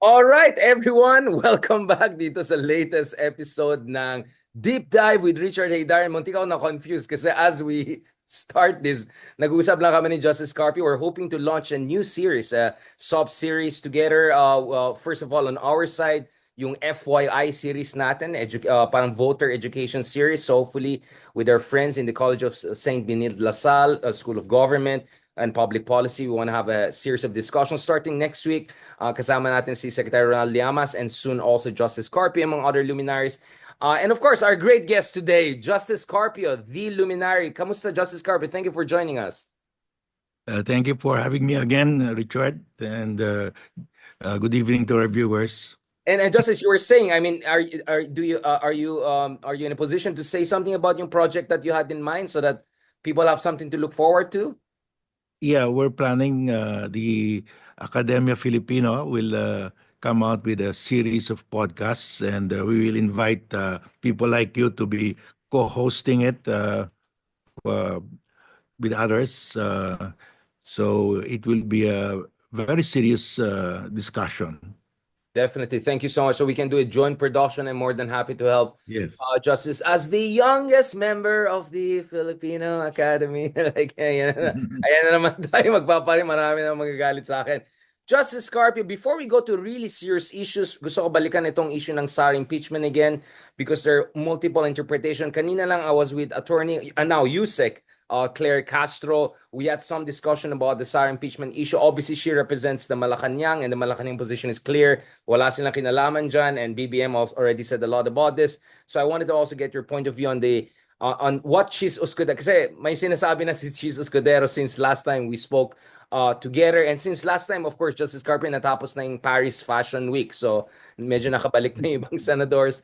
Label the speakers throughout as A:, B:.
A: All right, everyone, welcome back dito sa latest episode ng Deep Dive with Richard Haydar. Muntik ako na-confused kasi as we start this, nag-usap lang kami ni Justice Carpio. We're hoping to launch a new series, a sub-series together. First of all, on our side, yung FYI series natin, parang voter education series. So hopefully with our friends in the College of St. Benilde LaSalle, School of Government and Public Policy, we want to have a series of discussions starting next week. Kasama natin si Secretary Ronald Llamas and soon also Justice Carpio among other luminaries. And of course, our great guest today, Justice Carpio, the luminary. Kamusta, Justice Carpio? Thank you for joining us.
B: Thank you for having me again, Richard, and good evening to our viewers.
A: And Justice, you were saying, I mean, are you in a position to say something about your project that you had in mind so that people have something to look forward to?
B: Yeah, we're planning the Academia Filipino will come out with a series of podcasts, and we will invite people like you to be co-hosting it uh, with others. So it will be a very serious discussion.
A: Definitely. Thank you so much. So we can do a joint production. I'm more than happy to help
B: Yes.
A: Justice as the youngest member of the Filipino Academy. Like, ayan na naman tayo magpaparin. Marami na magagalit sa akin. Justice Carpio, before we go to really serious issues, gusto ko balikan itong issue ng Sara impeachment again because there are multiple interpretation. Kanina lang I was with attorney, now Yusek, Claire Castro. We had some discussion about the Sara impeachment issue. Obviously, she represents the Malacanang and the Malacanang position is clear. Wala silang kinalaman dyan and BBM also already said a lot about this. So I wanted to also get your point of view on what she's Escudero. Kasi may sinasabi na si Cheese Escudero since last time we spoke together. And since last time, of course, Justice Carpio natapos na yung Paris Fashion Week. So medyo nakabalik na yung ibang senators.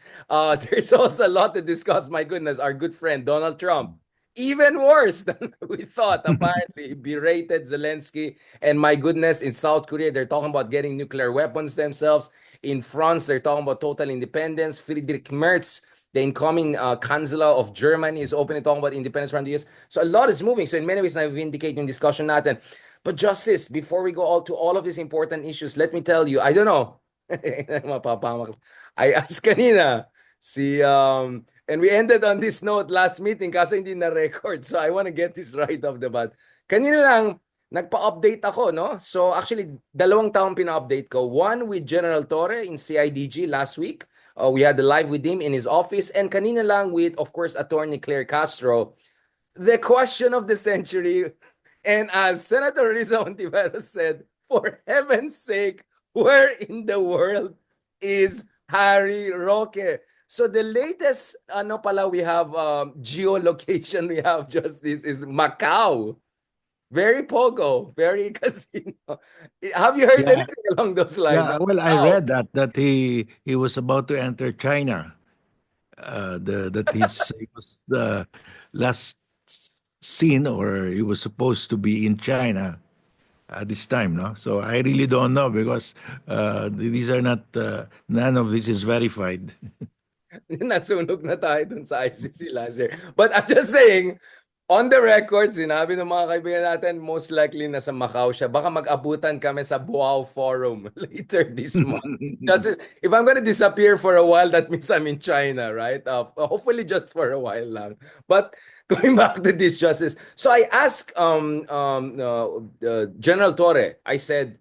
A: There's also a lot to discuss. My goodness, our good friend Donald Trump. Even worse than we thought, apparently. Berated Zelensky. And my goodness, in South Korea, they're talking about getting nuclear weapons themselves. In France, they're talking about total independence. Friedrich Merz, the incoming Chancellor of Germany, is openly talking about independence from the US. So a lot is moving. So in many ways, na-vindicate yung discussion natin. But Justice, before we go to all of these important issues, let me tell you, I don't know. Mapapamak. I asked kanina, and we ended on this note last meeting kasi hindi na-record. So I want to get this right off the bat. Kanina lang, nagpa-update ako, no? So actually, dalawang taong pina-update ko. One with General Torre in CIDG last week. We had the live with him in his office. And kanina lang with, of course, Attorney Claire Castro. The question of the century. And as Senator Rizal Ontiveros said, for heaven's sake, where in the world is Harry Roque? So the latest we have geolocation we have Justice is Macau. Very pogo, very casino. Have you heard
B: Yeah,
A: anything along those lines?
B: yeah. Well, I
A: Macau.
B: read that he was about to enter China. That he was last seen, or he was supposed to be in China at this time, no? So I really don't know because these are not none of this is verified.
A: Nasunog na tayo dun sa ICC last year. But I'm just saying, on the record, sinabi ng mga kaibigan natin, most likely nasa Macau siya. Baka mag-abutan kami sa Buao Forum later this month. Just if I'm gonna disappear for a while, that means I'm in China, right? Hopefully just for a while lang. But going back to this, Justice. So I asked General Torre, I said,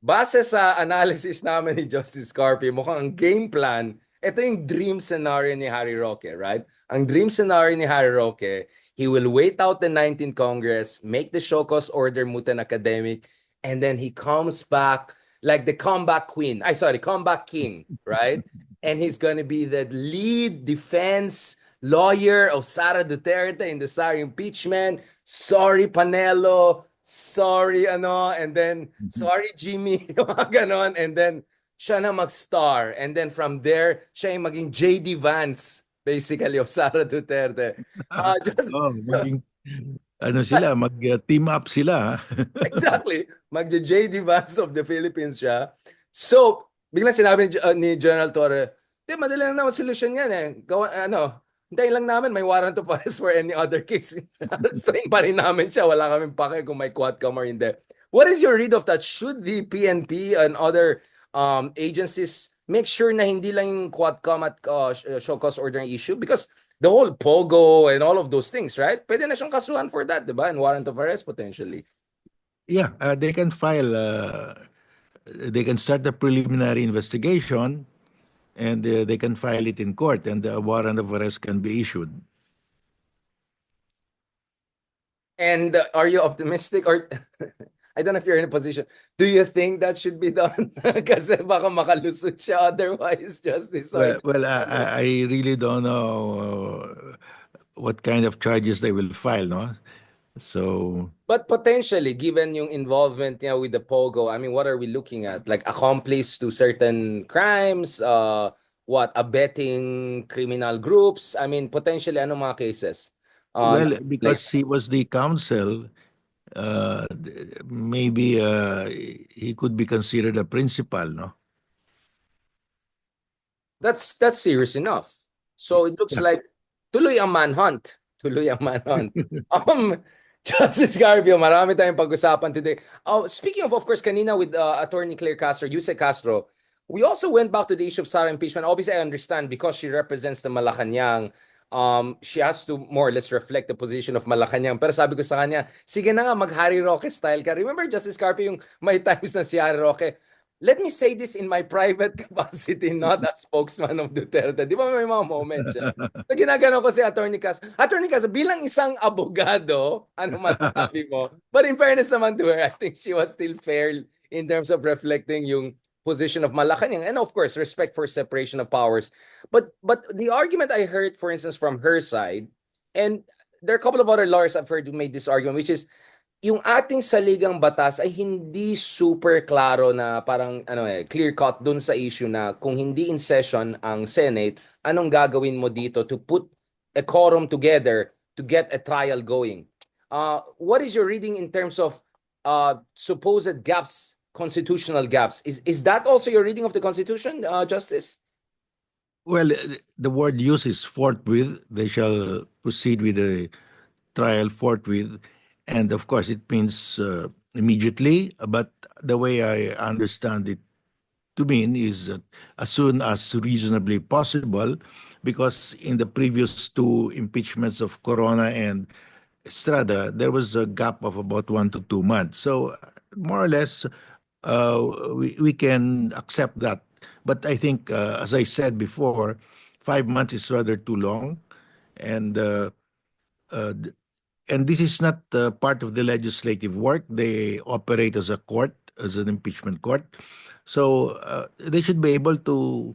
A: base sa analysis namin ni Justice Carpio, mukhang ang game plan, ito yung dream scenario ni Harry Roque, right? Ang dream scenario ni Harry Roque, he will wait out the 19th Congress, make the show cause order mutan academic, and then he comes back like the comeback queen. Comeback king, right? And he's gonna be the lead defense lawyer of Sara Duterte in the Sara impeachment. Sorry, Panelo. Sorry, and then, sorry, Jimmy, yung mga ganon, and then, siya na mag-star, and then from there, siya yung maging JD Vance, basically, of Sara Duterte. Just,
B: Oh, maging ano sila, mag-team up sila.
A: exactly, magja-JD Vance of the Philippines siya. So, biglang sinabi ni General Torre, madali lang naman solusyon yan eh. Hintayin lang namin, may warrant of arrest for any other case. Strain pa rin namin siya. Wala kaming pake kung may quadcom or hindi. What is your read of that? Should the PNP and other agencies make sure na hindi lang yung Quadcom at show cause order ang issue because the whole POGO and all of those things, right? Pwede na siyang kasuhan for that, di ba? And warrant of arrest potentially.
B: Yeah, they can file. They can start a preliminary investigation, and they can file it in court, and a warrant of arrest can be issued.
A: And are you optimistic or I don't know if you're in a position. Do you think that should be done? Kasi baka makalusot siya otherwise, Justice
B: Well, I really don't know what kind of charges they will file, no? So,
A: But potentially, given yung involvement niya with the Pogo, I mean, what are we looking at? Like accomplice to certain crimes, what, abetting criminal groups? I mean, potentially, anong mga cases?
B: well,
A: Like,
B: because he was the counsel, maybe he could be considered a principal, no?
A: that's serious enough. So it looks
B: Yeah.
A: like tuloy ang manhunt. Tuloy ang manhunt. Um, Justice Carpio, marami tayong pag-usapan today. Speaking of course, kanina with Attorney Claire Castro, Yuse Castro, we also went back to the issue of Sara impeachment. Obviously, I understand because she represents the Malacanang, she has to more or less reflect the position of Malacanang. Pero sabi ko sa kanya, sige na nga, mag-Harry Roque style ka. Remember, Justice Carpio, yung may times na si Harry Roque, let me say this in my private capacity, not as spokesman of Duterte. Di ba may mga moments siya? So ginagano ko si Attorney Cas. Attorney Cas, bilang isang abogado, ano masasabi mo? But in fairness naman to her, I think she was still fair in terms of reflecting yung position of Malacanang and of course respect for separation of powers. But the argument I heard, for instance, from her side, and there are a couple of other lawyers I've heard who made this argument, which is yung ating saligang batas ay hindi super klaro na parang clear cut dun sa issue na kung hindi in session ang Senate, anong gagawin mo dito to put a quorum together to get a trial going. What is your reading in terms of supposed gaps, constitutional gaps? Is that also your reading of the Constitution, Justice?
B: Well, the word used is forthwith. They shall proceed with the trial forthwith. And of course, it means immediately. But the way I understand it to mean is that as soon as reasonably possible, because in the previous two impeachments of Corona and Estrada, there was a gap of about 1 to 2 months. So more or less, we can accept that. But I think, as I said before, 5 months is rather too long, and uh, th- and this is not part of the legislative work. They operate as a court, as an impeachment court, so they should be able to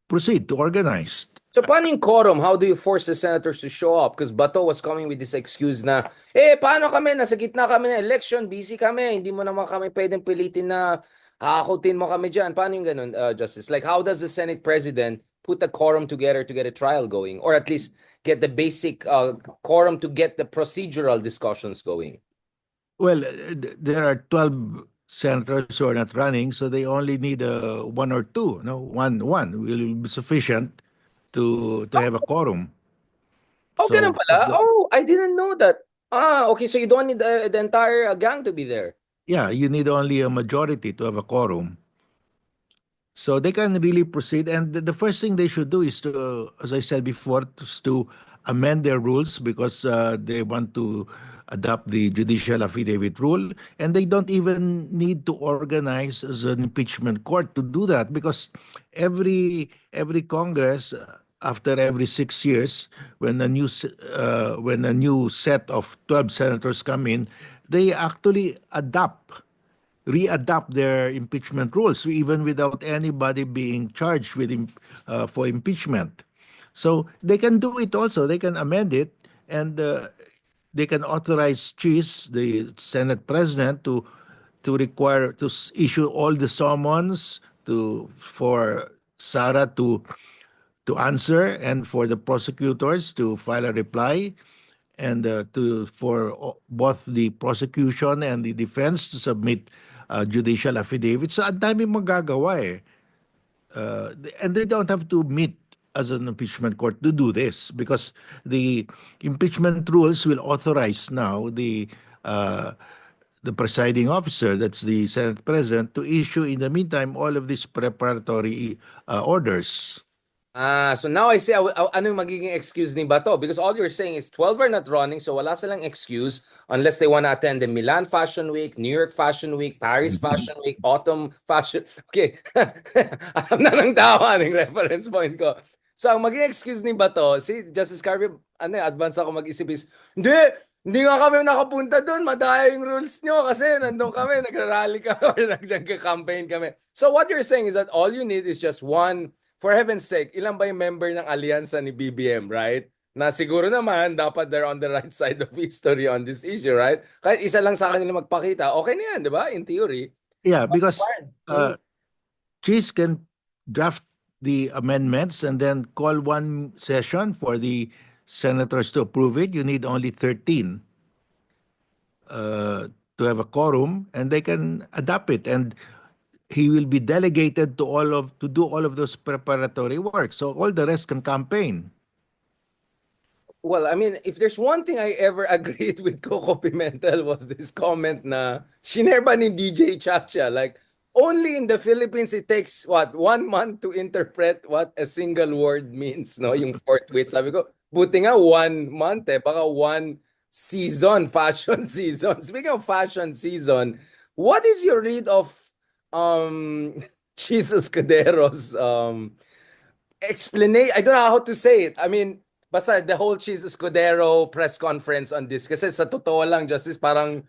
B: proceed to organize.
A: So paano yung quorum? How do you force the senators to show up? Because Bato was coming with this excuse na, paano kami? Nasa gitna kami ng election, busy kami, hindi mo naman kami pwedeng pilitin na hakutin mo kami dyan. Paano yung ganun, Justice? Like, how does the Senate President put a quorum together to get a trial going? Or at least get the basic quorum to get the procedural discussions going?
B: Well, there are 12 senators who are not running, so they only need one or two. No, one will be sufficient to have a quorum.
A: Oh, ganun
B: So
A: pala? Oh, I didn't know that. Okay, so you don't need the entire gang to be there.
B: yeah, you need only a majority to have a quorum. So they can really proceed. And the first thing they should do is to, as I said before, is to amend their rules because they want to adopt the judicial affidavit rule. And they don't even need to organize as an impeachment court to do that because every Congress, after every 6 years, when when a new set of 12 senators come in, they actually readapt their impeachment rules, even without anybody being charged with for impeachment. So they can do it also. They can amend it, and they can authorize Cheese, the Senate President, to require to issue all the summons to for Sara to answer and for the prosecutors to file a reply and to for both the prosecution and the defense to submit judicial affidavits. So ang dami magagawa eh. And they don't have to meet as an impeachment court to do this because the impeachment rules will authorize now uh, the presiding officer, that's the Senate President, to issue in the meantime all of these preparatory orders.
A: So now I see ano yung magiging excuse ni Bato because all you're saying is 12 are not running so wala silang excuse unless they want to attend the Milan Fashion Week, New York Fashion Week, Paris Fashion Week, Autumn Fashion. Okay. Alam na ng tawa ng reference point ko. So ang magiging excuse ni Bato, si Justice Carpio, advance ako mag-isip is, hindi nga kami nakapunta doon, madaya yung rules nyo kasi nandun kami, nagrarally kami or nagka-campaign kami. So what you're saying is that all you need is just one. For heaven's sake, ilan ba yung member ng alyansa ni BBM, right? Na siguro naman, dapat they're on the right side of history on this issue, right? Kahit isa lang sa kanila magpakita, okay na yan, di ba? In theory.
B: Yeah, because
A: Fine.
B: Cheese can draft the amendments and then call one session for the senators to approve it. You need only 13 to have a quorum, and they can adopt it. And he will be delegated to do all of those preparatory work. So all the rest can campaign.
A: Well, I mean, if there's one thing I ever agreed with Coco Pimentel was this comment na shinare ba ni DJ Chacha, like, only in the Philippines it takes, 1 month to interpret what a single word means, no? Yung fourth tweet. Sabi ko, buti nga 1 month baka one season, fashion season. Speaking of fashion season, what is your read of Jesus Cadero's explanation? I don't know how to say it. I mean, basta the whole Jesus Cordero press conference on this. Kasi sa totoo lang, Justice, parang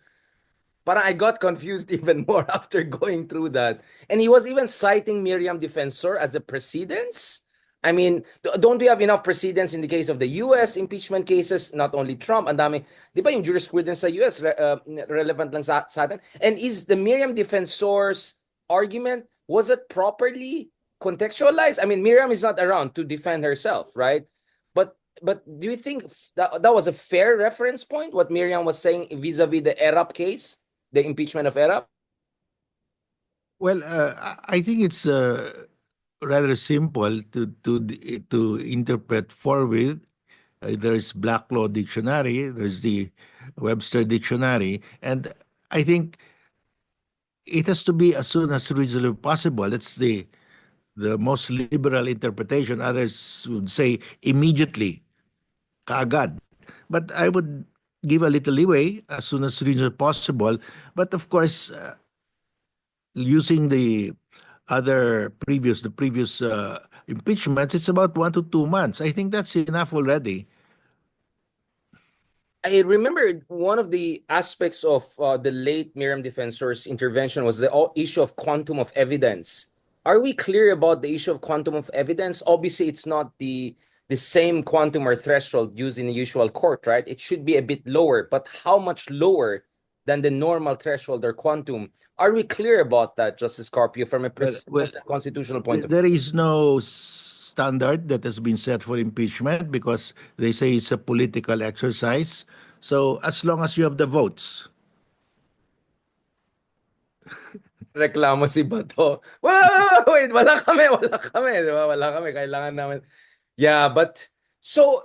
A: I got confused even more after going through that. And he was even citing Miriam Defensor as the precedents. I mean, don't we have enough precedents in the case of the US impeachment cases, not only Trump, ang dami, di ba yung jurisprudence sa US relevant lang sa atin? And is the Miriam Defensor's argument, was it properly contextualized? I mean, Miriam is not around to defend herself, right? But do you think that was a fair reference point, what Miriam was saying vis-a-vis the ERAP case, the impeachment of ERAP?
B: Well, I think it's rather simple to interpret for with. There's Black Law Dictionary, there's the Webster Dictionary, and I think it has to be as soon as reasonably possible. That's the most liberal interpretation. Others would say immediately, kaagad. But I would give a little leeway as soon as reasonably possible. But of course, using the previous impeachments, it's about 1 to 2 months. I think that's enough already.
A: I remember one of the aspects of the late Miriam Defensor's intervention was the issue of quantum of evidence. Are we clear about the issue of quantum of evidence? Obviously, it's not the same quantum or threshold used in the usual court, right? It should be a bit lower, but how much lower than the normal threshold or quantum? Are we clear about that, Justice Carpio, from a constitutional point of view?
B: There is no standard that has been set for impeachment because they say it's a political exercise. So as long as you have the votes.
A: Reklamo si Bato. Wait, wala kami, diba? Wala kami, kailangan namin. Yeah, but, so,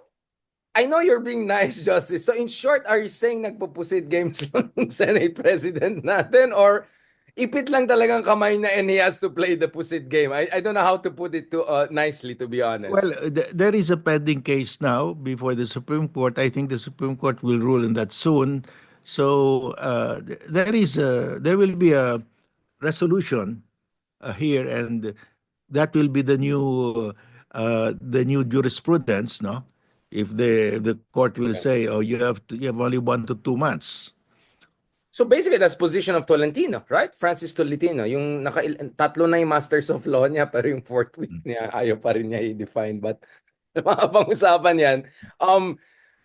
A: I know you're being nice, Justice. So in short, are you saying nagpupusit games lang ng Senate President natin or ipit lang talagang kamay na and he has to play the pusit game? I don't know how to put it nicely, to be honest.
B: Well, there is a pending case now before the Supreme Court. I think the Supreme Court will rule on that soon. So there will be a resolution here, and that will be the new jurisprudence, no? If the court will say, oh, you have only 1 to 2 months.
A: So basically, that's position of Tolentino, right? Francis Tolentino. Yung tatlo na yung Masters of Law niya, pero yung fourth week niya, ayaw pa rin niya i-define. But mga pang-usapan yan.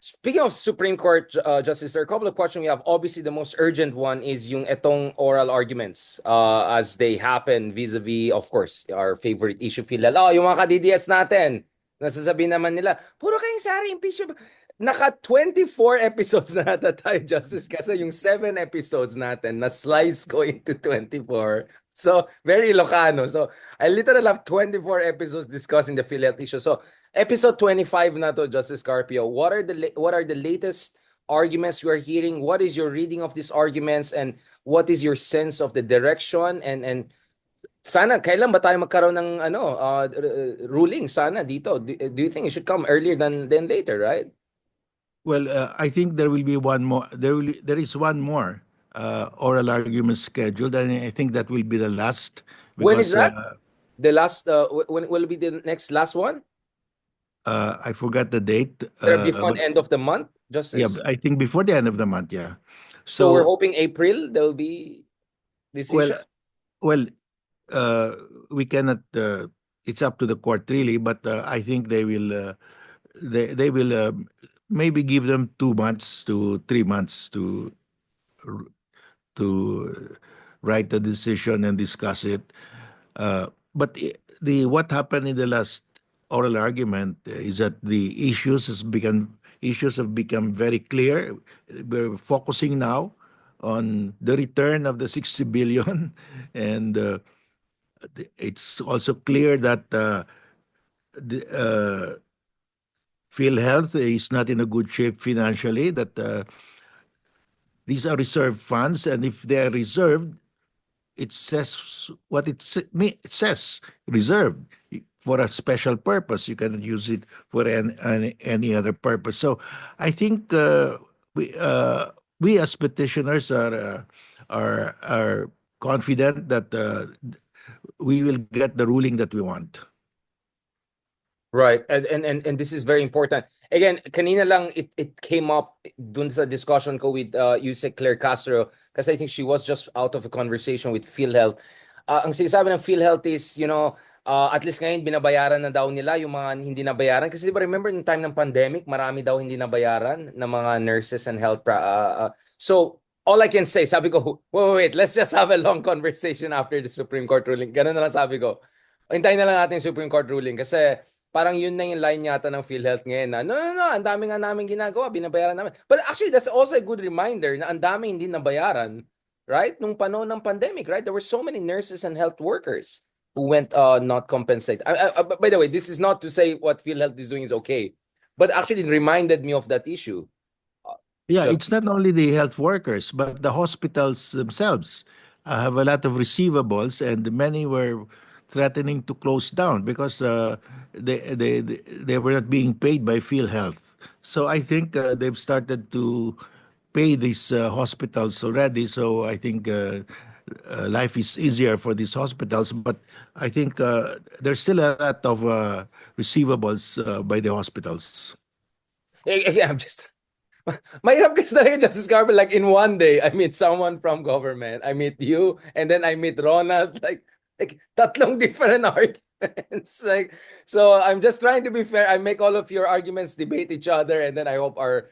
A: Speaking of Supreme Court Justice, there are a couple of questions we have. Obviously, the most urgent one is yung etong oral arguments as they happen vis-a-vis, of course, our favorite issue, PhilHealth. Oh, yung mga ka-DDS natin, nasasabihin naman nila, puro kayong Sara impeachment. Naka 24 episodes na nata tayo, Justice, kasi yung 7 episodes natin na-slice ko into 24. So, very Ilocano. So, I literally have 24 episodes discussing the PhilHealth issue. So, episode 25 na to, Justice Carpio. What are the latest arguments you are hearing? What is your reading of these arguments, and what is your sense of the direction? And sana kailan ba tayo magkaroon ng ruling sana dito? Do you think it should come earlier than later, right?
B: Well, I think there will be one more. There is one more oral argument scheduled, and I think that will be the last
A: When is
B: because
A: that? The last when will be the next last one?
B: I forgot the date.
A: There before
B: But
A: the end of the month,
B: yeah,
A: Justice.
B: I think before the end of the month. Yeah.
A: So we're
B: So
A: hoping April there will be
B: well,
A: decision.
B: well, uh, we cannot. It's up to the court really, but I think they will. They will maybe give them 2 months to 3 months to write the decision and discuss it. But the what happened in the last oral argument is that the issues have become very clear. We're focusing now on the return of the 60 billion, and it's also clear that the PhilHealth is not in a good shape financially. That these are reserved funds, and if they are reserved, it says what it says, reserved for a special purpose. You cannot use it for any other purpose. So I think we as petitioners are confident that we will get the ruling that we want.
A: Right. And this is very important. Again, kanina lang it came up dun sa discussion ko with Yusek Claire Castro, kasi I think she was just out of a conversation with PhilHealth. Ang sinasabi ng PhilHealth is, at least ngayon binabayaran na daw nila yung mga hindi nabayaran. Kasi di ba remember yung time ng pandemic, marami daw hindi nabayaran ng mga nurses and so all I can say, sabi ko, wait, let's just have a long conversation after the Supreme Court ruling. Ganun na lang sabi ko. Hintayin na lang natin yung Supreme Court ruling kasi parang yun na yung line yata ng PhilHealth ngayon na, no, ang dami nga namin ginagawa, binabayaran namin. But actually, that's also a good reminder na ang dami hindi nabayaran, right? Nung panahon ng pandemic, right? There were so many nurses and health workers who went not compensated. By the way, this is not to say what PhilHealth is doing is okay, but actually it reminded me of that issue.
B: Yeah,
A: Just,
B: it's not only the health workers, but the hospitals themselves have a lot of receivables, and many were threatening to close down because they were not being paid by PhilHealth. So I think they've started to pay these hospitals already. So I think life is easier for these hospitals. But I think there's still a lot of receivables by the hospitals.
A: yeah, I'm just mahirap kasi talaga, Justice Carpio, like in one day, I meet someone from government, I meet you, and then I meet Ronald, like tatlong different arguments. Like, so I'm just trying to be fair. I make all of your arguments debate each other, and then I hope our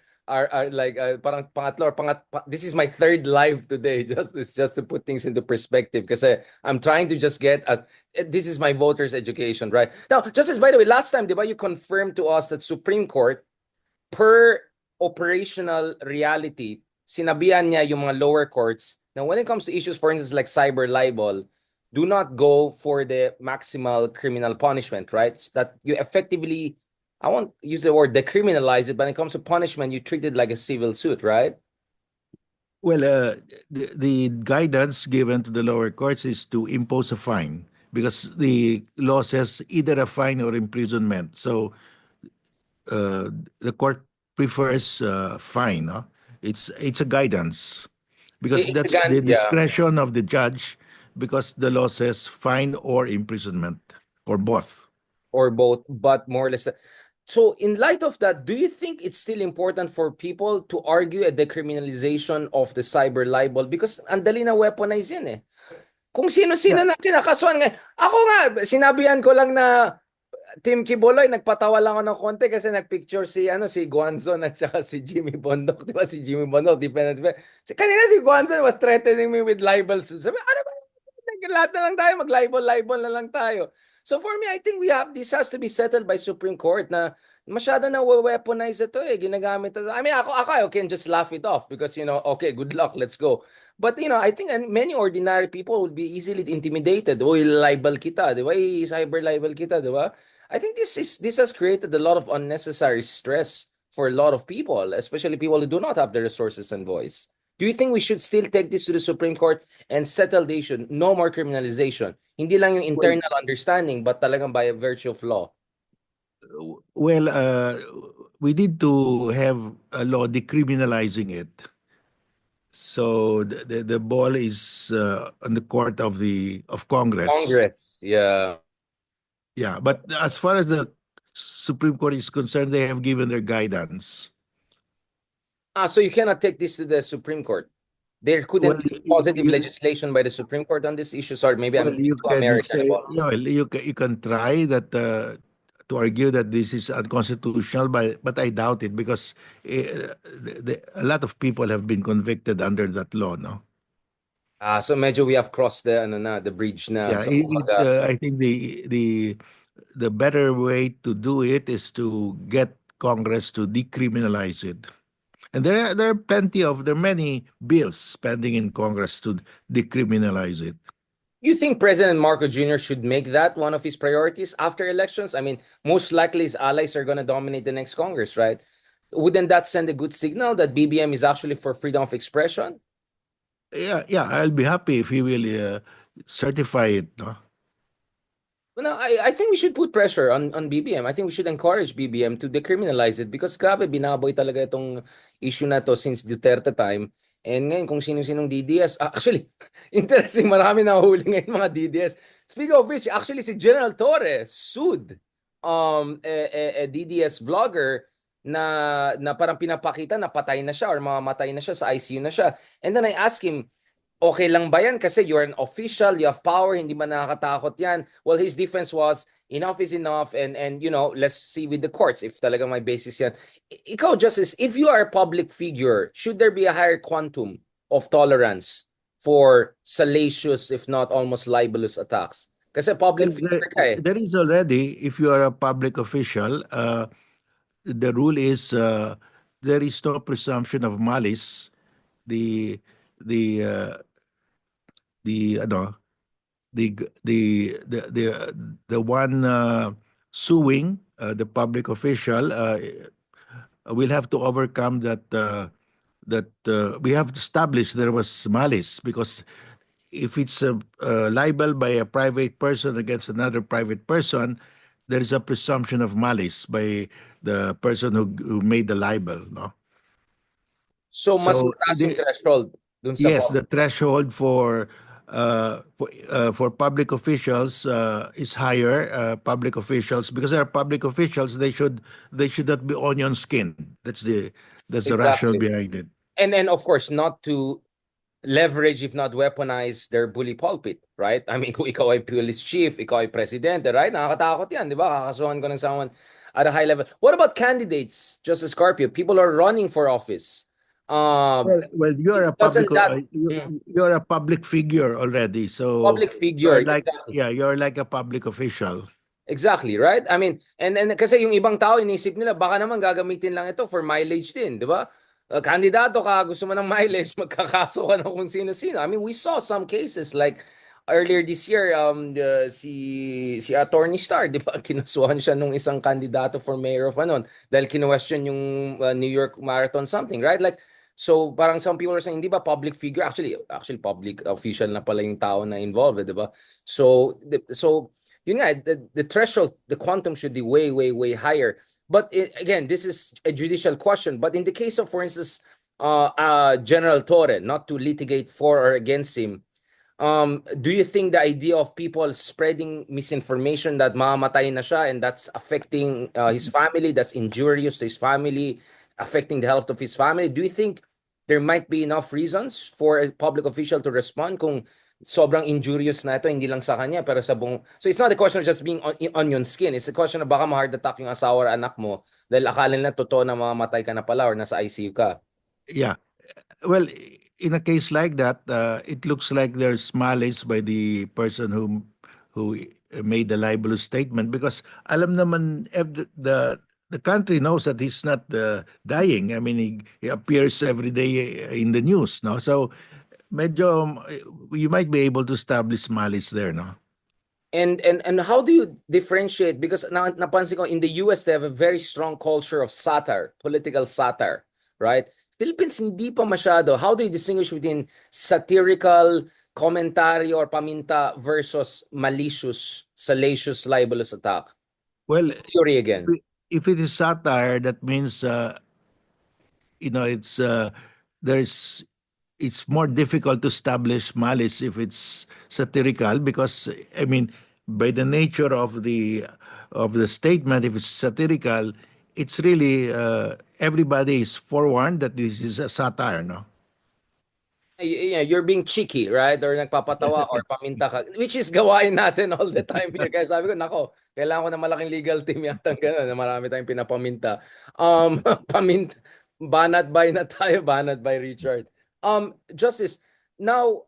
A: like parang pangatlo or this is my third live today, just to put things into perspective, kasi I'm trying to just get this is my voters education, right? Now, Justice, by the way, last time, di ba, you confirmed to us that Supreme Court per operational reality, sinabihan niya yung mga lower courts na when it comes to issues, for instance, like cyber libel, do not go for the maximal criminal punishment, right? So that you effectively, I won't use the word decriminalize it, but when it comes to punishment, you treat it like a civil suit, right?
B: Well, the guidance given to the lower courts is to impose a fine because the law says either a fine or imprisonment. So the court prefers fine. No? It's a guidance because
A: It's
B: that's
A: again,
B: the
A: yeah,
B: discretion of the judge because the law says fine or imprisonment or both.
A: or both, but more or less. So, in light of that, do you think it's still important for people to argue a decriminalization of the cyber libel? Because ang dali na weaponize yan eh. Kung sino-sino
B: Yeah.
A: na kinakasuhan ngayon. Ako nga, sinabihan ko lang na Team Kiboloy, nagpatawa lang ako ng konti kasi nagpicture si Guanzon at saka si Jimmy Bondok. Di ba si Jimmy Bondok, defendant. Kanina si Guanzon was threatening me with libel suits. Sabi, ano ba? Lahat na lang tayo, mag-libel na lang tayo. So for me, I think this has to be settled by Supreme Court na masyado na weaponize ito eh. Ginagamit ito. I mean, I can just laugh it off because, okay, good luck, let's go. But, I think many ordinary people would be easily intimidated. Uy, libel kita, di ba? Cyber libel kita, di ba? I think this has created a lot of unnecessary stress for a lot of people, especially people who do not have the resources and voice. Do you think we should still take this to the Supreme Court and settle the issue? No more criminalization. Hindi lang yung
B: Well,
A: internal understanding, but talagang by virtue of law.
B: well, we need to have a law decriminalizing it. So the ball is on the court of the of Congress.
A: Congress, yeah.
B: Yeah, but as far as the Supreme Court is concerned, they have given their guidance.
A: So you cannot take this to the Supreme Court. There
B: Well,
A: couldn't be positive legislation by the Supreme Court on this issue. Sorry, maybe I'm being
B: you
A: too
B: can
A: American
B: say,
A: about this.
B: you can try that to argue that this is unconstitutional, but I doubt it because a lot of people have been convicted under that law, no?
A: So medyo we have crossed the ano na, the bridge na.
B: Yeah,
A: So kumbaga,
B: I think the better way to do it is to get Congress to decriminalize it. And there are many bills pending in Congress to decriminalize it.
A: you think President Marcos Jr. should make that one of his priorities after elections? I mean, most likely his allies are going to dominate the next Congress, right? Wouldn't that send a good signal that BBM is actually for freedom of expression?
B: Yeah, I'll be happy if he will certify it, no?
A: Well, no, I think we should put pressure on BBM. I think we should encourage BBM to decriminalize it because grabe, binaboy talaga itong issue na to since Duterte time. And ngayon, kung sino-sinong DDS, actually, interesting, marami na huli ngayon mga DDS. Speaking of which, actually si General Torre sued a DDS vlogger na parang pinapakita na patay na siya or mamamatay na siya, sa ICU na siya. And then I asked him, okay lang ba yan? Kasi you're an official, you have power, hindi man nakakatakot yan. Well, his defense was, enough is enough, and you know, let's see with the courts if talaga may basis yan. Ikaw, Justice, if you are a public figure, should there be a higher quantum of tolerance for salacious, if not almost libelous attacks? Kasi
B: Well,
A: public figure ka eh.
B: there is already, if you are a public official, the rule is there is no presumption of malice. The the uh, the ano the one suing the public official will have to overcome that we have to establish there was malice because if it's a libel by a private person against another private person, there is a presumption of malice by the person who made the libel, no?
A: So, mas
B: So
A: mataas yung threshold dun sa
B: yes, the
A: public.
B: threshold for public officials is higher. Public officials, because they are public officials, they should not be onion skin. That's the rationale
A: Exactly.
B: behind it.
A: And of course, not to leverage, if not weaponize, their bully pulpit, right? I mean, kung ikaw ay police chief, ikaw ay presidente, right? Nakakatakot yan, di ba? Kakasuhan ko ng someone at a high level. What about candidates, Justice Carpio? People are running for office.
B: Well,
A: Doesn't that
B: you're a public figure already, so
A: public figure, exactly.
B: you're like a public official.
A: Exactly, right? I mean, and kasi yung ibang tao inisip nila baka naman gagamitin lang ito for mileage din, di ba? Kandidato ka, gusto mo ng mileage, magkakaso ka ng kung sino-sino. I mean, we saw some cases like earlier this year, si Attorney Starr, di ba? Kinasuhan siya nung isang kandidato for mayor of anon dahil kino-question yung New York Marathon something, right? Like, so parang some people are saying, di ba public figure? Actually public official na pala yung tao na involved, di ba? So yun nga, the threshold, the quantum should be way, way, way higher. But again, this is a judicial question. But in the case of, for instance, General Torre, not to litigate for or against him, do you think the idea of people spreading misinformation that mamamatay na siya and that's affecting his family, that's injurious to his family, affecting the health of his family, do you think there might be enough reasons for a public official to respond kung sobrang injurious na ito, hindi lang sa kanya, pero sa buong... So it's not a question of just being onion skin. It's a question of baka ma-heart attack yung asawa or anak mo dahil akala nila totoo na mamamatay ka na pala or nasa ICU ka.
B: Yeah. Well, in a case like that, it looks like there's malice by the person who made the libelous statement because alam naman the country knows that he's not dying. I mean, he appears every day in the news, no? So medyo you might be able to establish malice there, no?
A: And how do you differentiate? Because na napansin ko in the US they have a very strong culture of satire, political satire, right? Philippines hindi pa masyado. How do you distinguish between satirical commentary or paminta versus malicious, salacious, libelous attack?
B: Well,
A: Theory
B: if
A: again.
B: if it is satire, that means it's there's it's more difficult to establish malice if it's satirical because I mean by the nature of the statement, if it's satirical, it's really everybody is forewarned that this is a satire, no?
A: Yeah, you're being cheeky, right? Or nagpapatawa or paminta ka, which is gawain natin all the time here. Kaya sabi ko, nako, kailangan ko ng malaking legal team yata gano'n na marami tayong pinapaminta. Paminta, banat by na tayo, banat by Richard. Justice, now,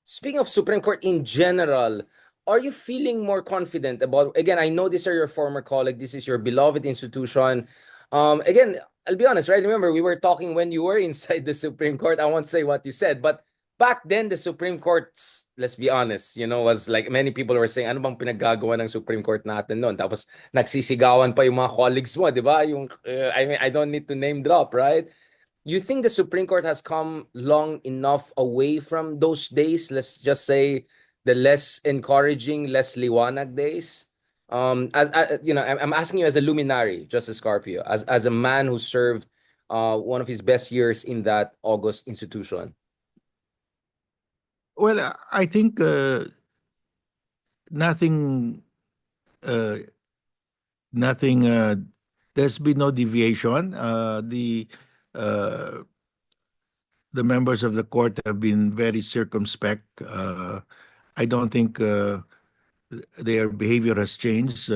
A: speaking of Supreme Court in general, are you feeling more confident about, again, I know these are your former colleague, this is your beloved institution. Again, I'll be honest, right? Remember, we were talking when you were inside the Supreme Court. I won't say what you said, but back then, the Supreme Court, let's be honest, was like many people were saying, ano bang pinaggagawa ng Supreme Court natin noon? Tapos nagsisigawan pa yung mga colleagues mo, di ba? I mean, I don't need to name drop, right? You think the Supreme Court has come long enough away from those days? Let's just say the less encouraging, less liwanag days. I'm asking you as a luminary, Justice Carpio, as a man who served one of his best years in that August institution.
B: Well, I think nothing uh, nothing there's been no deviation. Uh, the members of the court have been very circumspect. I don't think their behavior has changed.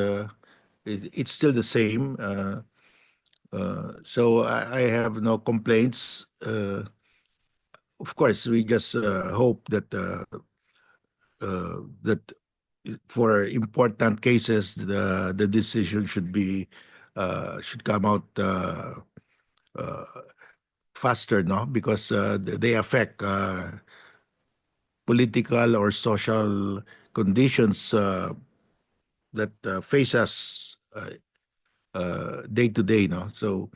B: It's still the same. So I have no complaints. Of course, we just hope that for important cases, the decision should come out uh, faster, no, because they affect political or social conditions that face us day to day, no. So,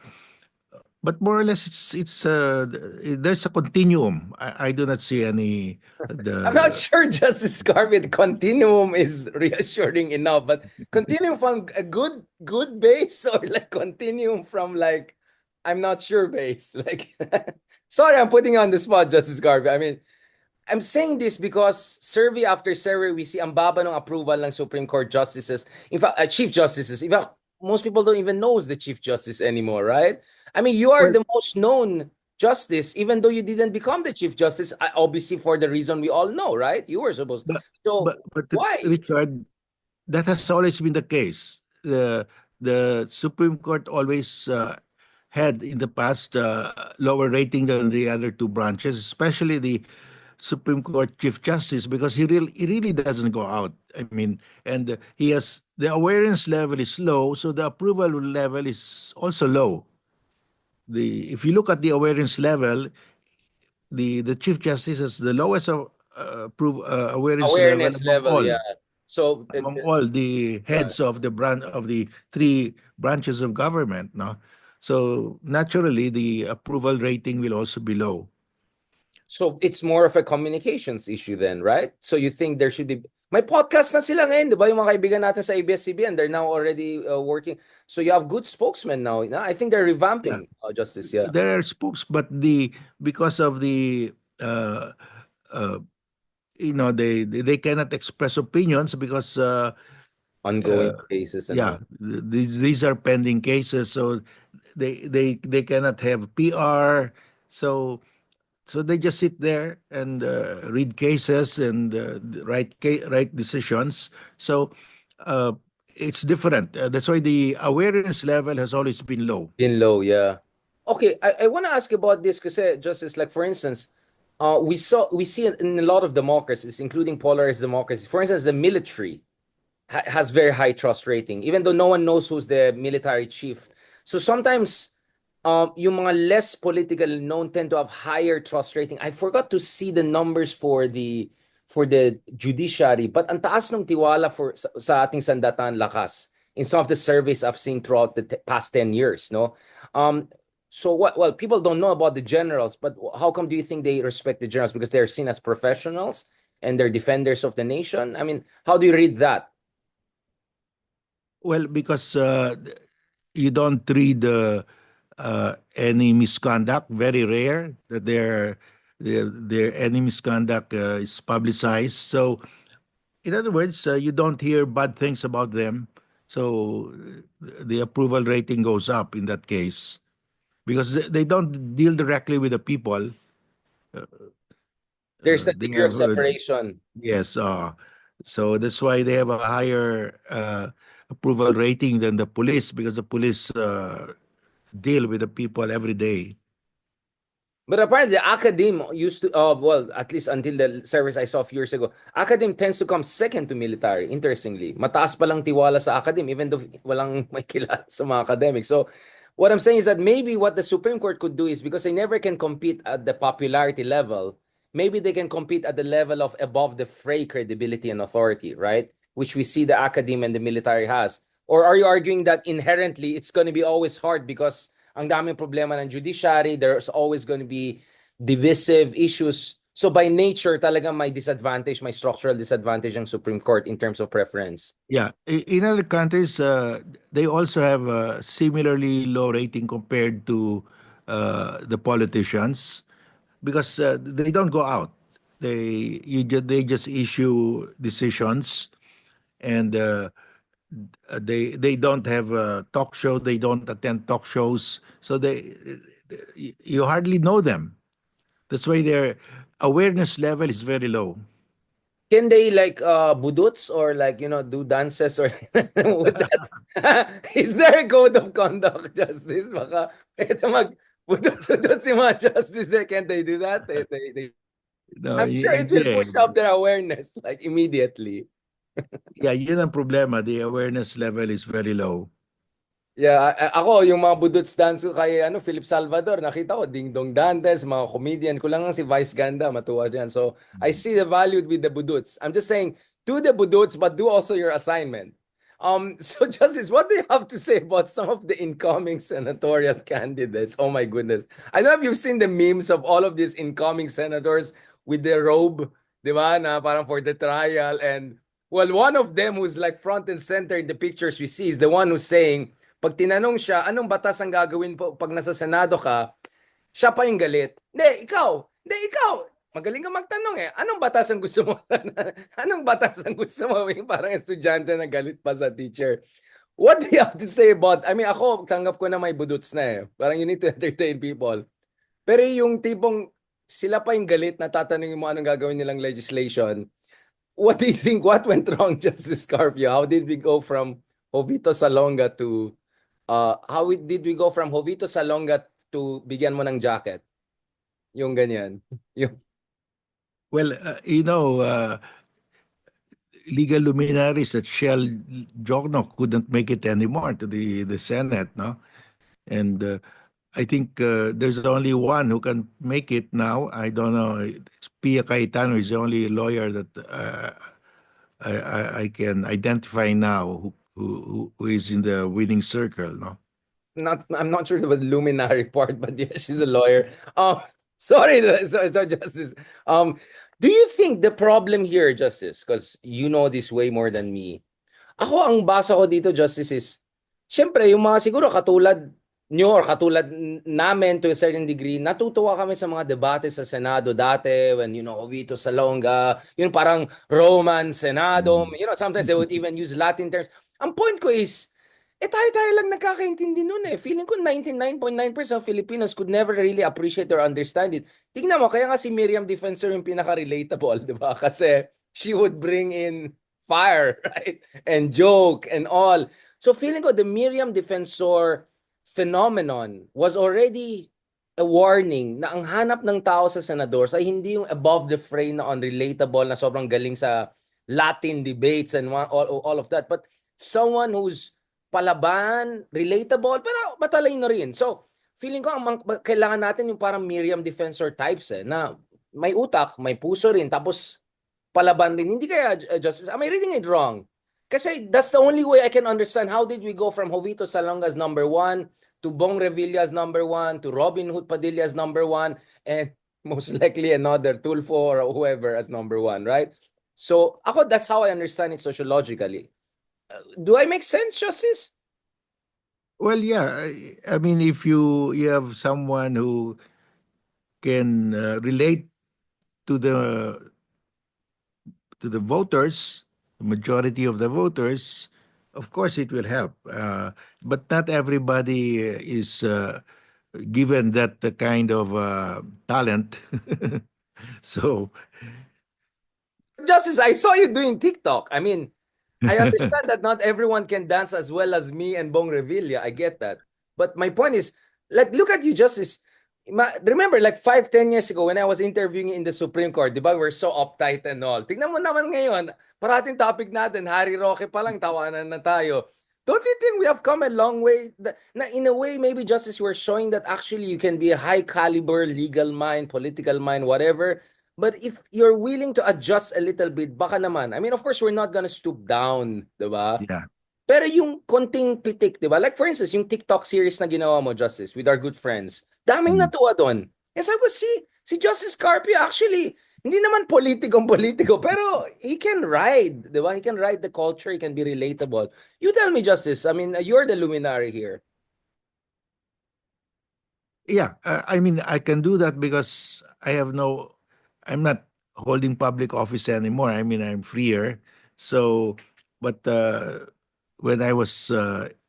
B: but more or less, it's there's a continuum. I do not see any
A: I'm not
B: the
A: sure Justice Carpio, the continuum is reassuring enough, but continuum from a good base or like continuum from like I'm not sure base. Like sorry, I'm putting you on the spot, Justice Carpio. I mean, I'm saying this because survey after survey, we see ang baba ng approval ng Supreme Court justices. In fact, Chief Justices. In fact, most people don't even know the Chief Justice anymore, right? I mean, you are
B: well,
A: the most known justice, even though you didn't become the Chief Justice, obviously for the reason we all know, right? You were supposed.
B: but
A: So
B: but
A: why?
B: Richard, that has always been the case. The Supreme Court always had in the past lower rating than the other two branches, especially the Supreme Court Chief Justice, because he really doesn't go out. I mean, and he has the awareness level is low, so the approval level is also low. The If you look at the awareness level, the Chief Justice has the lowest awareness level
A: Awareness level, yeah. So
B: among all the
A: right.
B: heads of the three branches of government, no? So naturally the approval rating will also be low.
A: So it's more of a communications issue then, right? So you think there should be may podcast na sila ngayon, di ba? Yung mga kaibigan natin sa ABS-CBN, they're now already working. So you have good spokesmen now. I think they're
B: Yeah,
A: revamping Justice, yeah.
B: there are spokes, but the because of the uh, they cannot express opinions because
A: Ongoing cases and
B: yeah,
A: all.
B: these are pending cases, so they cannot have PR. So they just sit there and read cases and write decisions. So uh, it's different. That's why the awareness level has always been low.
A: In low, yeah. Okay, I want to ask about this because Justice, like for instance, we see in a lot of democracies, including polarized democracies. For instance, the military has very high trust rating, even though no one knows who's the military chief. So sometimes, yung mga less politically known tend to have higher trust rating. I forgot to see the numbers for the judiciary, but ang taas ng tiwala sa ating sandatang lakas in some of the surveys I've seen throughout the past 10 years, no? So what, well, people don't know about the generals, but how come do you think they respect the generals? Because they're seen as professionals and they're defenders of the nation? I mean, how do you read that?
B: Well, because you don't read any misconduct. Very rare that their any misconduct is publicized. So, in other words, you don't hear bad things about them. So, the approval rating goes up in that case because they don't deal directly with the people.
A: There's a
B: They
A: degree of
B: have
A: separation.
B: yes. So that's why they have a higher approval rating than the police because the police deal with the people every day.
A: But apparently, the academe used to, well, at least until the service I saw a few years ago, academe tends to come second to military, interestingly. Mataas pa lang tiwala sa academe, even though walang may kilala sa mga academics. So, what I'm saying is that maybe what the Supreme Court could do is, because they never can compete at the popularity level, maybe they can compete at the level of above the fray credibility and authority, right? Which we see the academe and the military has. Or are you arguing that inherently it's going to be always hard because ang daming problema ng judiciary, there's always going to be divisive issues. So by nature, talagang may disadvantage, may structural disadvantage ang Supreme Court in terms of preference.
B: Yeah, in other countries, they also have a similarly low rating compared to the politicians because they don't go out. They just issue decisions, and they don't have a talk show. They don't attend talk shows, so you hardly know them. That's why their awareness level is very low.
A: Can they like buduts or like do dances or with that? Is there a code of conduct, Justice? Baka pwede mag budut-budut si mga justice. Can't they do that? They
B: No,
A: I'm sure it will
B: hindi.
A: push up their awareness like immediately.
B: Yeah, yun ang problema. The awareness level is very low.
A: Yeah, ako yung mga budots dance ko kay Philip Salvador, nakita ko Ding Dong Dantes, mga comedian ko lang si Vice Ganda, matuwa diyan. So, I see the value with the budots. I'm just saying, do the budots but do also your assignment. So Justice, what do you have to say about some of the incoming senatorial candidates? Oh my goodness. I don't know if you've seen the memes of all of these incoming senators with the robe, di ba, na parang for the trial. And well, one of them who's like front and center in the pictures we see is the one who's saying, pag tinanong siya, anong batas ang gagawin po pag nasa Senado ka, siya pa yung galit. Hindi, ikaw. Hindi, ikaw. Magaling ka magtanong eh. Anong batas ang gusto mo? Anong batas ang gusto mo? Yung parang estudyante na galit pa sa teacher. What do you have to say about, I mean, ako, tanggap ko na may buduts na eh. Parang you need to entertain people. Pero yung tipong sila pa yung galit na tatanungin mo anong gagawin nilang legislation. What do you think? What went wrong, Justice Carpio? How did we go from Jovito Salonga to did we go from Jovito Salonga to bigyan mo ng jacket? Yung ganyan. Yung,
B: Well, legal luminaries at Shell Jogno couldn't make it anymore to the Senate, no? And I think there's only one who can make it now. I don't know. Pia Cayetano is the only lawyer that I can identify now who is in the winning circle, no?
A: I'm not sure about the luminary part, but yeah, she's a lawyer. Sorry, sorry, Justice. Do you think the problem here, Justice, because you know this way more than me, ako ang basa ko dito, Justice, is, syempre, yung mga siguro katulad nyo or katulad namin to a certain degree, natutuwa kami sa mga debate sa Senado dati when, Vito Salonga, yung parang Roman Senado,
B: Mm.
A: sometimes they would even use Latin terms. Ang point ko is, tayo-tayo lang nagkakaintindi nun eh. Feeling ko 99.9% of Filipinos could never really appreciate or understand it. Tingnan mo, kaya nga si Miriam Defensor yung pinaka-relatable, di ba? Kasi she would bring in fire, right? And joke and all. So feeling ko the Miriam Defensor phenomenon was already a warning na ang hanap ng tao sa senador ay hindi yung above the fray na unrelatable na sobrang galing sa Latin debates and all of that, but someone who's palaban, relatable, pero matalino rin. So, feeling ko kailangan natin yung parang Miriam Defensor types na may utak, may puso rin, tapos palaban din. Hindi kaya, Justice? Am I reading it wrong? Kasi that's the only way I can understand how did we go from Jovito Salonga's number one to Bong Revilla's number one to Robin Hood Padilla's number one and most likely another Tulfo or whoever as number one, right? So ako, that's how I understand it sociologically. Do I make sense, Justice?
B: Well, yeah. I mean, if you have someone who can relate to the voters, the majority of the voters, of course it will help. But not everybody is given that kind of talent. So
A: Justice, I saw you doing TikTok. I mean, I understand that not everyone can dance as well as me and Bong Revilla. I get that. But my point is, like, look at you, Justice. Remember, like 5, 10 years ago when I was interviewing in the Supreme Court, di ba, we're so uptight and all. Tignan mo naman ngayon, parating topic natin, Harry Roque pa lang, tawanan na tayo. Don't you think we have come a long way? Na in a way, maybe, Justice, we're showing that actually you can be a high caliber legal mind, political mind, whatever. But if you're willing to adjust a little bit, baka naman. I mean, of course, we're not gonna stoop down, di ba?
B: yeah,
A: Pero yung konting pitik, di ba? Like for instance, yung TikTok series na ginawa mo, Justice, with our good friends. Daming
B: mm,
A: natuwa doon. And sabi ko, si Justice Carpio actually, hindi naman politikong-politiko, pero he can ride, di ba? He can ride the culture, he can be relatable. You tell me, Justice, I mean, you're the luminary here.
B: yeah. I mean, I can do that because I'm not holding public office anymore. I mean, I'm freer. So, but when I was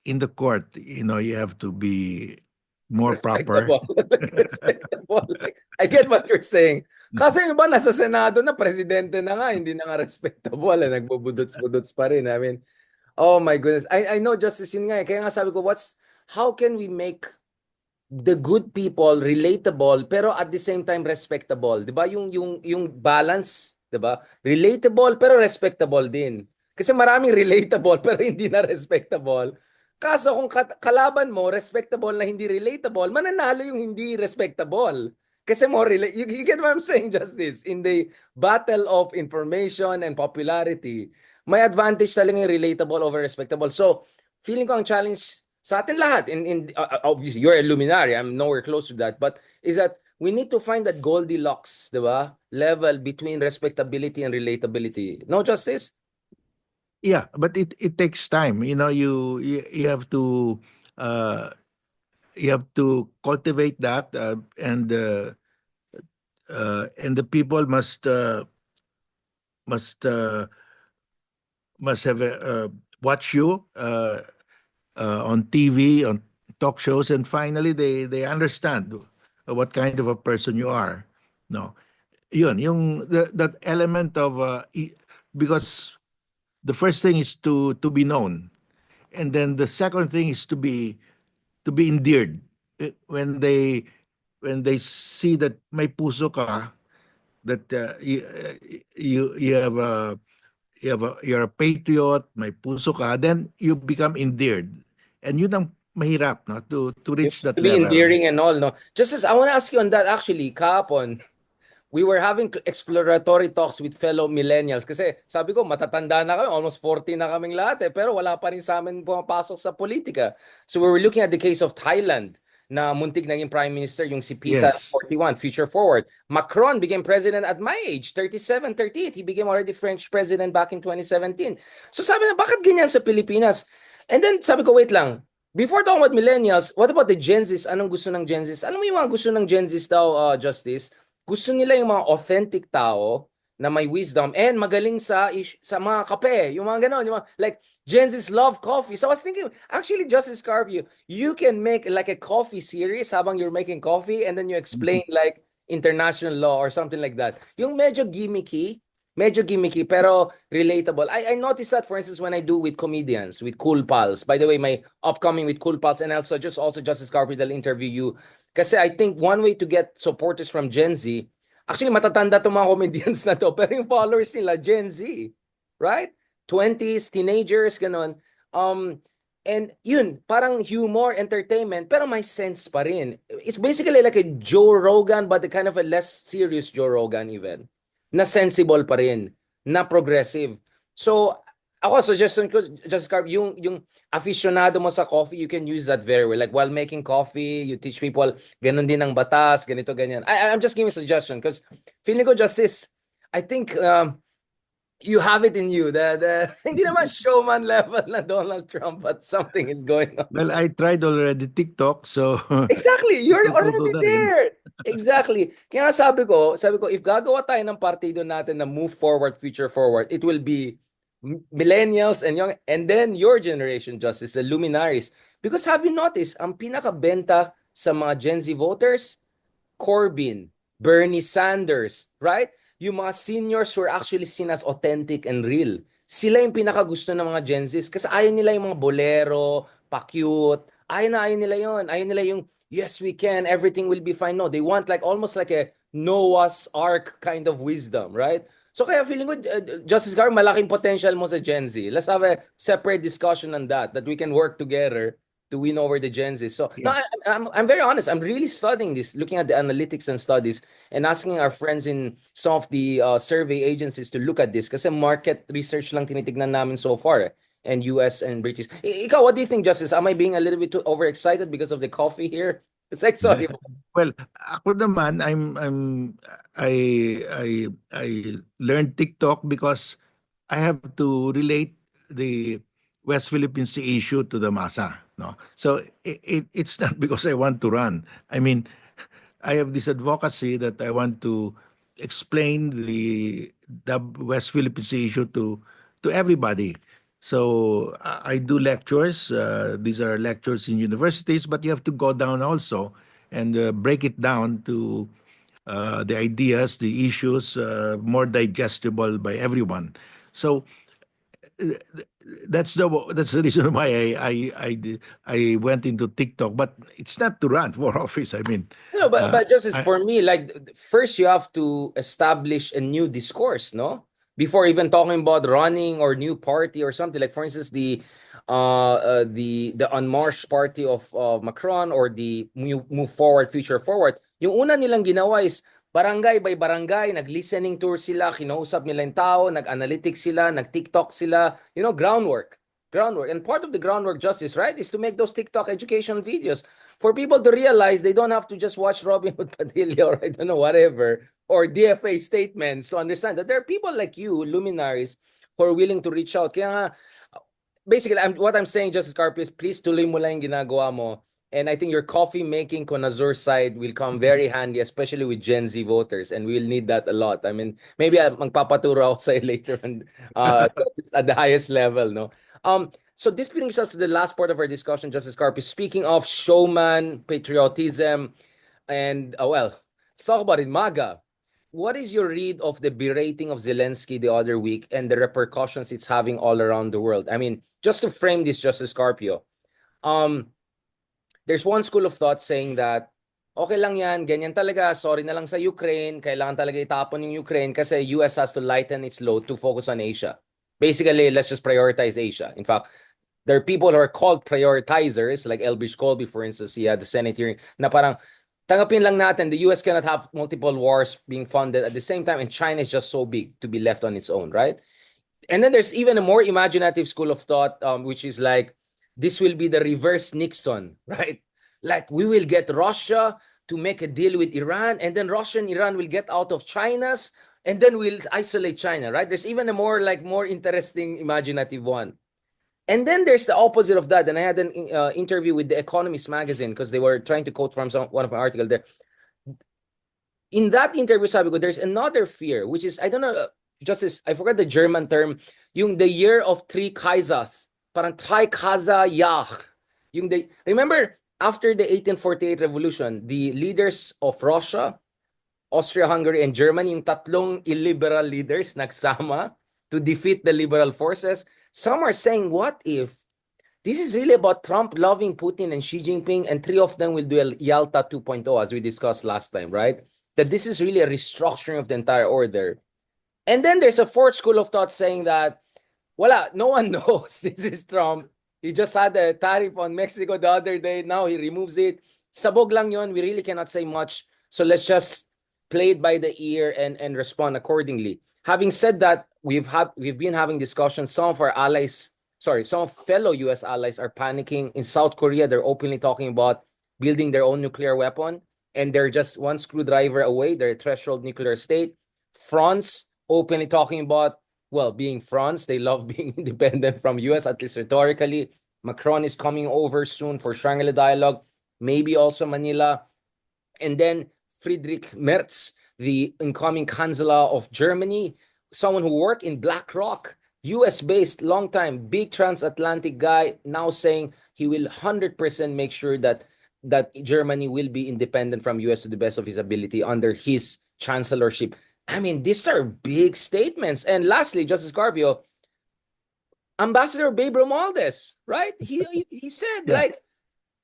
B: in the court, you have to be more proper.
A: Respectable. Respectable. Like, I get what you're saying. Kasi yung iba nasa Senado na, presidente na nga, hindi na nga respectable. Nagbubudots-budots pa rin. I mean, oh my goodness. I know, Justice, yun nga. Kaya nga sabi ko, how can we make the good people relatable pero at the same time respectable, 'di ba? Yung balance, 'di ba? Relatable pero respectable din. Kasi maraming relatable pero hindi na respectable. Kaso kung kalaban mo respectable na hindi relatable, mananalo yung hindi respectable. Kasi you get what I'm saying, Justice? In the battle of information and popularity, may advantage talaga yung relatable over respectable. So, feeling ko ang challenge sa atin lahat, obviously, you're a luminary, I'm nowhere close to that, but is that we need to find that Goldilocks, di ba? Level between respectability and relatability. No, Justice?
B: Yeah, but it takes time. You have to uh, cultivate that, and the people must uh, must have watch you on TV, on talk shows, and finally they understand what kind of a person you are. No, that element of because the first thing is to be known, and then the second thing is to be endeared. When they see that may puso ka, that you're a patriot, may puso ka, then you become endeared. And yun ang mahirap, no, to
A: You
B: reach that
A: to be
B: level.
A: endearing and all, no? Justice, I want to ask you on that actually, kahapon. We were having exploratory talks with fellow millennials kasi sabi ko matatanda na kami, almost 40 na kaming lahat pero wala pa rin sa amin pumapasok sa politika. So we were looking at the case of Thailand na muntik naging prime minister yung si Pita na
B: Yes.
A: 41, future forward. Macron became president at my age, 37, 38. He became already French president back in 2017. So sabi na, bakit ganyan sa Pilipinas? And then sabi ko, wait lang. Before talking about millennials, what about the Gen Zs? Anong gusto ng Gen Zs? Alam mo yung mga gusto ng Gen Zs daw, Justice? Gusto nila yung mga authentic tao na may wisdom and magaling sa mga kape, yung mga ganon, yung mga, like Gen Z's love coffee. So I was thinking, actually, Justice Carpio, you can make like a coffee series habang you're making coffee and then you explain like international law or something like that. Yung medyo gimmicky pero relatable. I noticed that, for instance, when I do with comedians, with Cool Pals. By the way, my upcoming with Cool Pals and also Justice Carpio, they'll interview you. Kasi I think one way to get supporters from Gen Z, actually matatanda itong mga comedians na to, pero yung followers nila, Gen Z. Right? 20s, teenagers, ganon. And yun, parang humor, entertainment, pero may sense pa rin. It's basically like a Joe Rogan, but the kind of a less serious Joe Rogan even. Na sensible pa rin. na progressive. So, ako, suggestion ko, Justice Carp, yung aficionado mo sa coffee, you can use that very well. Like, while making coffee, you teach people, ganun din ang batas, ganito, ganyan. I'm just giving a suggestion because feeling ko, Justice, I think you have it in you. Hindi naman showman level na Donald Trump, but something is going on.
B: Well, I tried already TikTok, so
A: Exactly, you're
B: itututo
A: already
B: na rin.
A: there. Exactly. Kaya nga sabi ko, if gagawa tayo ng partido natin na move forward, future forward, it will be millennials and young, and then your generation, Justice, the luminaries. Because have you noticed, ang pinakabenta sa mga Gen Z voters, Corbyn, Bernie Sanders, right? Yung mga seniors who are actually seen as authentic and real. Sila yung pinakagusto ng mga Gen Zs kasi ayaw nila yung mga bolero, pa-cute. Ayaw nila yon. Ayaw nila yung, yes, we can, everything will be fine. No, they want like almost like a Noah's Ark kind of wisdom, right? So kaya feeling ko, Justice Gar, malaking potential mo sa Gen Z. Let's have a separate discussion on that we can work together to win over the Gen Z. So no,
B: Yeah.
A: I'm very honest. I'm really studying this, looking at the analytics and studies, and asking our friends in some of the survey agencies to look at this. Kasi market research lang tinitignan namin so far, and US and British. Ikaw, what do you think, Justice? Am I being a little bit too overexcited because of the coffee here? It's like sorry.
B: Well, ako naman, I learned TikTok because I have to relate the West Philippines issue to the masa, no? So it's not because I want to run. I mean, I have this advocacy that I want to explain the West Philippines issue to everybody. So I do lectures. These are lectures in universities, but you have to go down also and break it down to the ideas, the issues, more digestible by everyone. So that's the reason why I went into TikTok, but it's not to run for office. I mean,
A: No, but just as
B: I,
A: for me, like first you have to establish a new discourse, no? Before even talking about running or new party or something. Like for instance, the Unmarched Party of Macron or the Move Forward, Future Forward. Yung una nilang ginawa is barangay by barangay, nag-listening tour sila, kinausap nila yung tao, nag-analytics sila, nag-TikTok sila, groundwork. Groundwork. And part of the groundwork, Justice, right, is to make those TikTok education videos for people to realize they don't have to just watch Robin Hood Padilla or I don't know, whatever, or DFA statements to understand that there are people like you, luminaries, who are willing to reach out. Kaya nga, basically, what I'm saying, Justice Carpio, is please tuloy mo lang yung ginagawa mo. And I think your coffee making connoisseur side will come very handy, especially with Gen Z voters. And we'll need that a lot. I mean, maybe magpapaturo ako sa'yo later on at the highest level, no? So this brings us to the last part of our discussion, Justice Carpio. Speaking of showman, patriotism, and, well, let's talk about it, MAGA. What is your read of the berating of Zelensky the other week and the repercussions it's having all around the world? I mean, just to frame this, Justice Carpio, um, there's one school of thought saying that okay lang yan, ganyan talaga, sorry na lang sa Ukraine, kailangan talaga itapon yung Ukraine kasi US has to lighten its load to focus on Asia. Basically, let's just prioritize Asia. In fact, there are people who are called prioritizers, like Elbridge Colby, for instance, he had the Senate hearing, na parang tanggapin lang natin, the US cannot have multiple wars being funded at the same time, and China is just so big to be left on its own, right? And then there's even a more imaginative school of thought, which is like, this will be the reverse Nixon, right? Like, we will get Russia to make a deal with Iran, and then Russia and Iran will get out of China's, and then we'll isolate China, right? There's even a more interesting imaginative one. And then there's the opposite of that. And I had an interview with the Economist magazine because they were trying to quote from one of my articles there. In that interview, sabi ko, there's another fear, which is, I don't know, Justice, I forgot the German term, yung the year of three Kaisers. Parang Trikaisa Yach. Remember, after the 1848 revolution, the leaders of Russia, Austria-Hungary, and Germany, yung tatlong illiberal leaders nagsama to defeat the liberal forces. Some are saying, what if this is really about Trump loving Putin and Xi Jinping, and three of them will do a Yalta 2.0, as we discussed last time, right? That this is really a restructuring of the entire order. And then there's a fourth school of thought saying that, no one knows this is Trump. He just had a tariff on Mexico the other day. Now he removes it. Sabog lang yon. We really cannot say much. So let's just play it by the ear and respond accordingly. Having said that, we've been having discussions. Some of our allies, sorry, some of fellow US allies are panicking. In South Korea, they're openly talking about building their own nuclear weapon, and they're just one screwdriver away. They're a threshold nuclear state. France openly talking about, well, being France, they love being independent from US, at least rhetorically. Macron is coming over soon for Shangri-La dialogue, maybe also Manila. And then Friedrich Merz, the incoming Chancellor of Germany, someone who worked in BlackRock, US based, long time, big transatlantic guy, now saying he will 100% make sure that Germany will be independent from US to the best of his ability under his chancellorship. I mean, these are big statements. And lastly, Justice Carpio, Ambassador Babe Romualdez, right? He said,
B: Yeah.
A: like,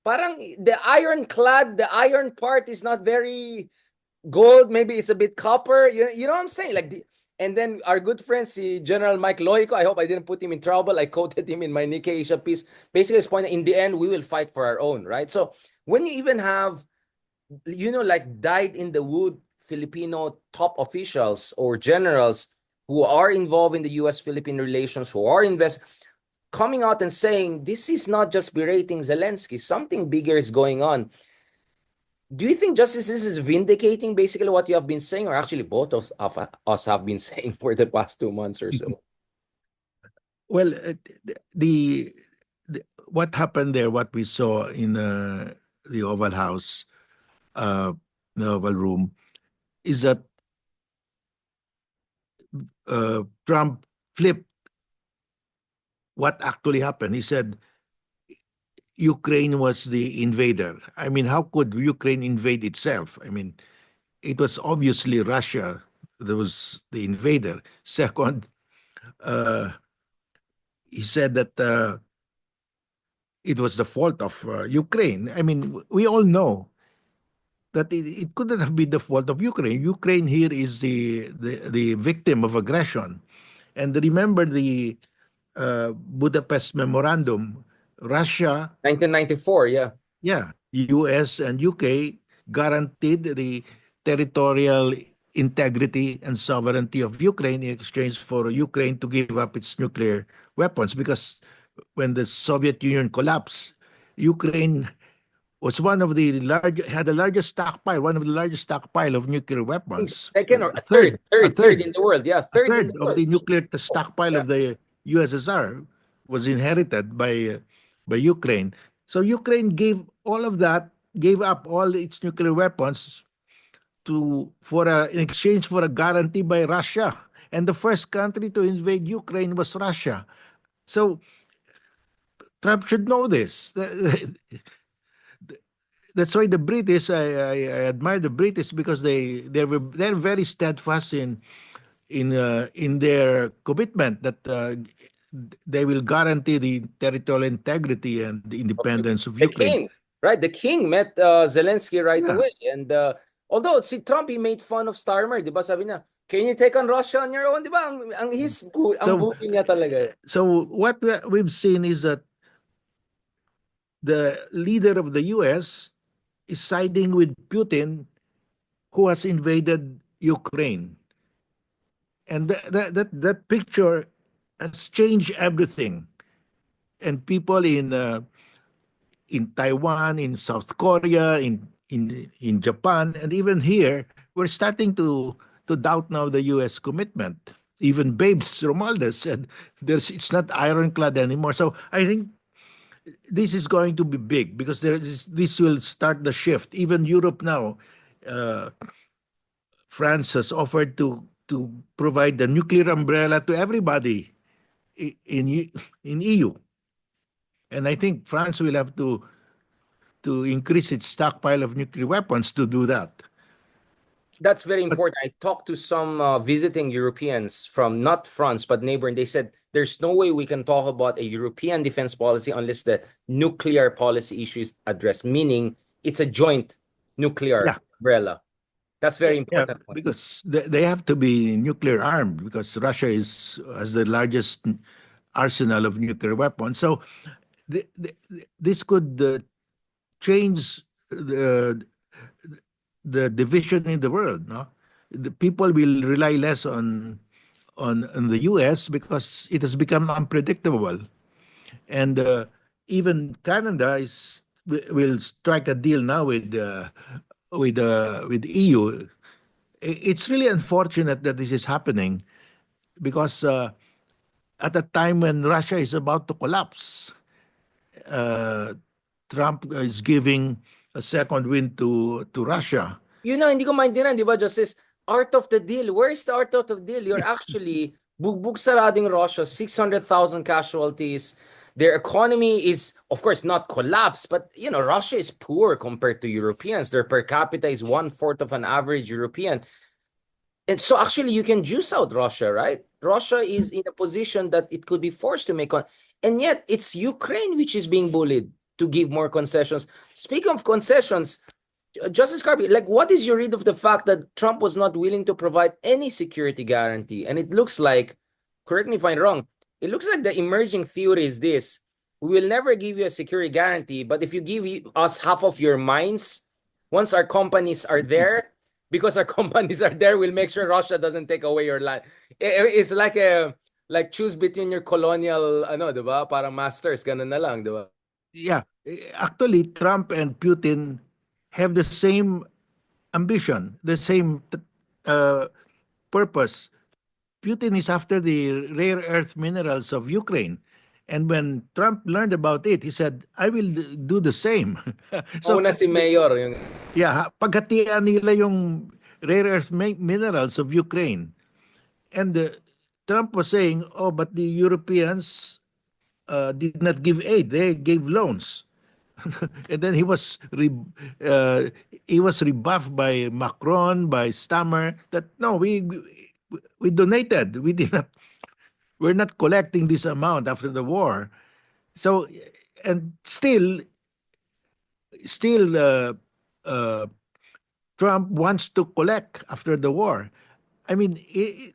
A: parang the ironclad, the iron part is not very gold, maybe it's a bit copper. You know what I'm saying? Like and then our good friend, si General Mike Loico, I hope I didn't put him in trouble. I quoted him in my Nikkei Asia piece. Basically, his point, in the end, we will fight for our own, right? So when you even have, like dyed in the wood Filipino top officials or generals who are involved in the US-Philippine relations, who are coming out and saying this is not just berating Zelensky, something bigger is going on. Do you think, Justice, this is vindicating basically what you have been saying, or actually both of us have been saying for the past 2 months or so?
B: Well, the, what happened there, what we saw in the Oval House, uh, the Oval Room, is that Trump flipped what actually happened. He said Ukraine was the invader. I mean, how could Ukraine invade itself? I mean, it was obviously Russia that was the invader. Second, uh, he said that it was the fault of Ukraine. I mean, we all know that it couldn't have been the fault of Ukraine. Ukraine here is the victim of aggression. And remember the Budapest Memorandum, Russia,
A: 1994, yeah.
B: yeah, US and UK guaranteed the territorial integrity and sovereignty of Ukraine in exchange for Ukraine to give up its nuclear weapons. Because when the Soviet Union collapsed, Ukraine was one of the had the largest stockpile, one of the largest stockpile of nuclear
A: I think
B: weapons.
A: second or
B: A
A: third,
B: third, a
A: third, third
B: third,
A: in the world. Yeah,
B: a
A: third in the
B: third of
A: world.
B: the nuclear
A: Oh,
B: stockpile
A: yeah.
B: of the USSR was inherited by Ukraine. So Ukraine gave all of that, gave up all its nuclear weapons in exchange for a guarantee by Russia. And the first country to invade Ukraine was Russia. So Trump should know this. That's why the British, I admire the British because they're very steadfast in their commitment that they will guarantee the territorial integrity and the independence of
A: The
B: Ukraine.
A: king, right? The king met Zelensky right
B: Yeah.
A: away. And although si Trump, he made fun of Starmer, di ba? Sabi niya, can you take on Russia on your own? Di ba? Ang
B: So
A: bully niya talaga.
B: so what we've seen is that the leader of the US is siding with Putin, who has invaded Ukraine. And that picture has changed everything. And people in Taiwan, in South Korea, in Japan, and even here, we're starting to doubt now the U.S. commitment. Even Babes Romualdez said it's not ironclad anymore. So I think this is going to be big because this will start the shift. Even Europe now, uh, France has offered to provide the nuclear umbrella to everybody in EU, and I think France will have to increase its stockpile of nuclear weapons to do that.
A: That's very
B: But
A: important. I talked to some visiting Europeans from not France, but neighbor, and they said there's no way we can talk about a European defense policy unless the nuclear policy issue is addressed, meaning it's a joint nuclear
B: yeah,
A: umbrella. That's very
B: yeah,
A: important point.
B: because they have to be nuclear armed because Russia has the largest arsenal of nuclear weapons. So this could change the division in the world. No, the people will rely less on the U.S. because it has become unpredictable, and even Canada will strike a deal now with EU. It's really unfortunate that this is happening because at a time when Russia is about to collapse, uh, Trump is giving a second wind to Russia.
A: Yun ang hindi ko maintindihan, di ba, Justice? Art of the deal. Where is the art of the deal? You're actually bugbog sarading Russia, 600,000 casualties. Their economy is, of course, not collapsed, but, Russia is poor compared to Europeans. Their per capita is one-fourth of an average European. And so actually you can juice out Russia, right? Russia is in a position that it could be forced to make on, and yet it's Ukraine which is being bullied to give more concessions. Speaking of concessions, Justice Carpio, like, what is your read of the fact that Trump was not willing to provide any security guarantee? And it looks like, correct me if I'm wrong, it looks like the emerging theory is this: we will never give you a security guarantee, but if you give us half of your mines, once our companies are there, because our companies are there, we'll make sure Russia doesn't take away your land. It's like choose between your colonial, diba? Parang masters, ganun na lang, diba?
B: Yeah, actually, Trump and Putin have the same ambition, the same uh, purpose. Putin is after the rare earth minerals of Ukraine. And when Trump learned about it, he said, I will do the same. So,
A: Una si Mayor, yung
B: yeah, paghatian nila yung rare earth minerals of Ukraine. And Trump was saying, oh, but the Europeans did not give aid; they gave loans. And then he was rebuffed by Macron, by Stammer, that no, we donated. We did not. We're not collecting this amount after the war. So, and still, uh, Trump wants to collect after the war. I mean,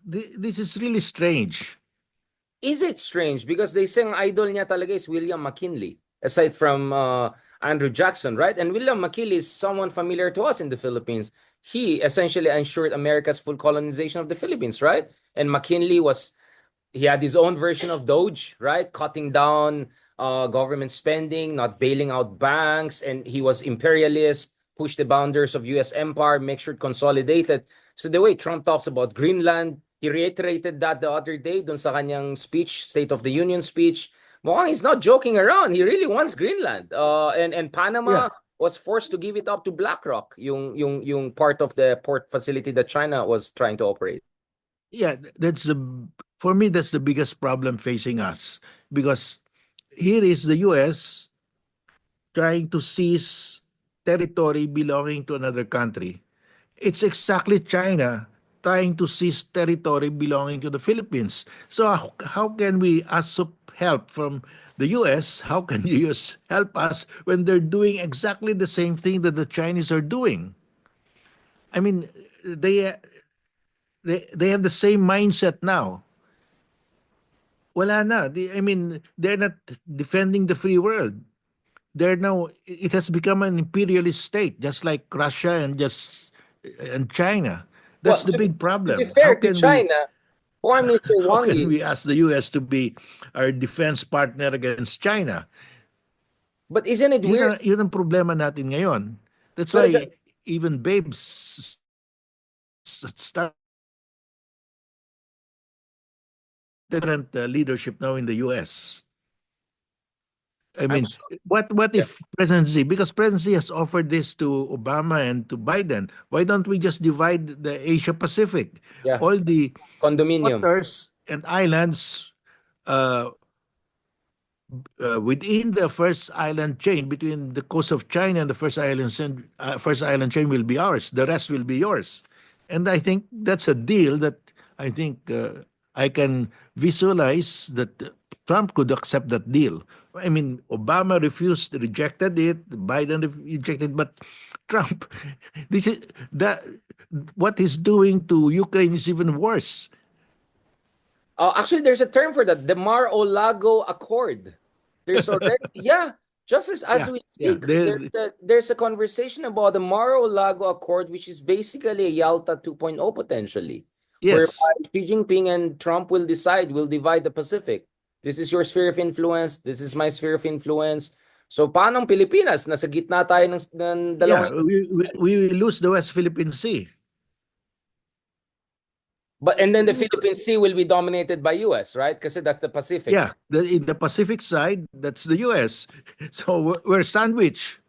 B: this is really strange.
A: is it strange? Because they say ang idol niya talaga is William McKinley, aside from Andrew Jackson, right? And William McKinley is someone familiar to us in the Philippines. He essentially ensured America's full colonization of the Philippines, right? And McKinley he had his own version of Doge, right? Cutting down government spending, not bailing out banks, and he was imperialist, pushed the boundaries of U.S. empire, make sure it consolidated. So the way Trump talks about Greenland, he reiterated that the other day dun sa kanyang speech, State of the Union speech. Mukhang he's not joking around. He really wants Greenland. And
B: Yeah,
A: Panama was forced to give it up to BlackRock, yung part of the port facility that China was trying to operate.
B: yeah, that's the for me that's the biggest problem facing us because here is the US trying to seize territory belonging to another country. It's exactly China trying to seize territory belonging to the Philippines. So how can we ask help from the US? How can the US help us when they're doing exactly the same thing that the Chinese are doing? I mean, they they have the same mindset now. Wala na. I mean, they're not defending the free world. They're now, it has become an imperialist state, just like Russia and China. That's
A: Well,
B: the big
A: to be
B: problem.
A: fair to China, Prime Minister
B: How
A: Wang
B: can
A: Yi,
B: we ask the US to be our defense partner against China?
A: but isn't it weird?
B: Yun ang problema natin ngayon. That's
A: But
B: why even babes start different leadership now in the US. I
A: I'm
B: mean, what
A: yeah,
B: if President Xi, because President Xi has offered this to Obama and to Biden, why don't we just divide the Asia Pacific?
A: yeah,
B: All the
A: condominium.
B: waters and islands uh, within the first island chain, between the coast of China and the first island chain will be ours. The rest will be yours. And I think that's a deal that I think I can visualize that Trump could accept that deal. I mean, Obama rejected it. Biden rejected, but Trump, this is that what he's doing to Ukraine is even worse.
A: Actually, there's a term for that, the Mar-a-Lago Accord. There's already, yeah, just as
B: Yeah,
A: we
B: yeah.
A: speak, there's a conversation about the Mar-a-Lago Accord, which is basically a Yalta 2.0 potentially,
B: Yes.
A: whereby Xi Jinping and Trump will divide the Pacific. This is your sphere of influence. This is my sphere of influence. So, paano ang Pilipinas? Nasa gitna tayo ng
B: Yeah,
A: dalawang.
B: we will lose the West Philippine Sea.
A: But and then
B: We
A: the
B: will
A: Philippine
B: lose.
A: Sea will be dominated by US, right? Kasi that's the Pacific.
B: Yeah, in the Pacific side, that's the US. So we're sandwiched.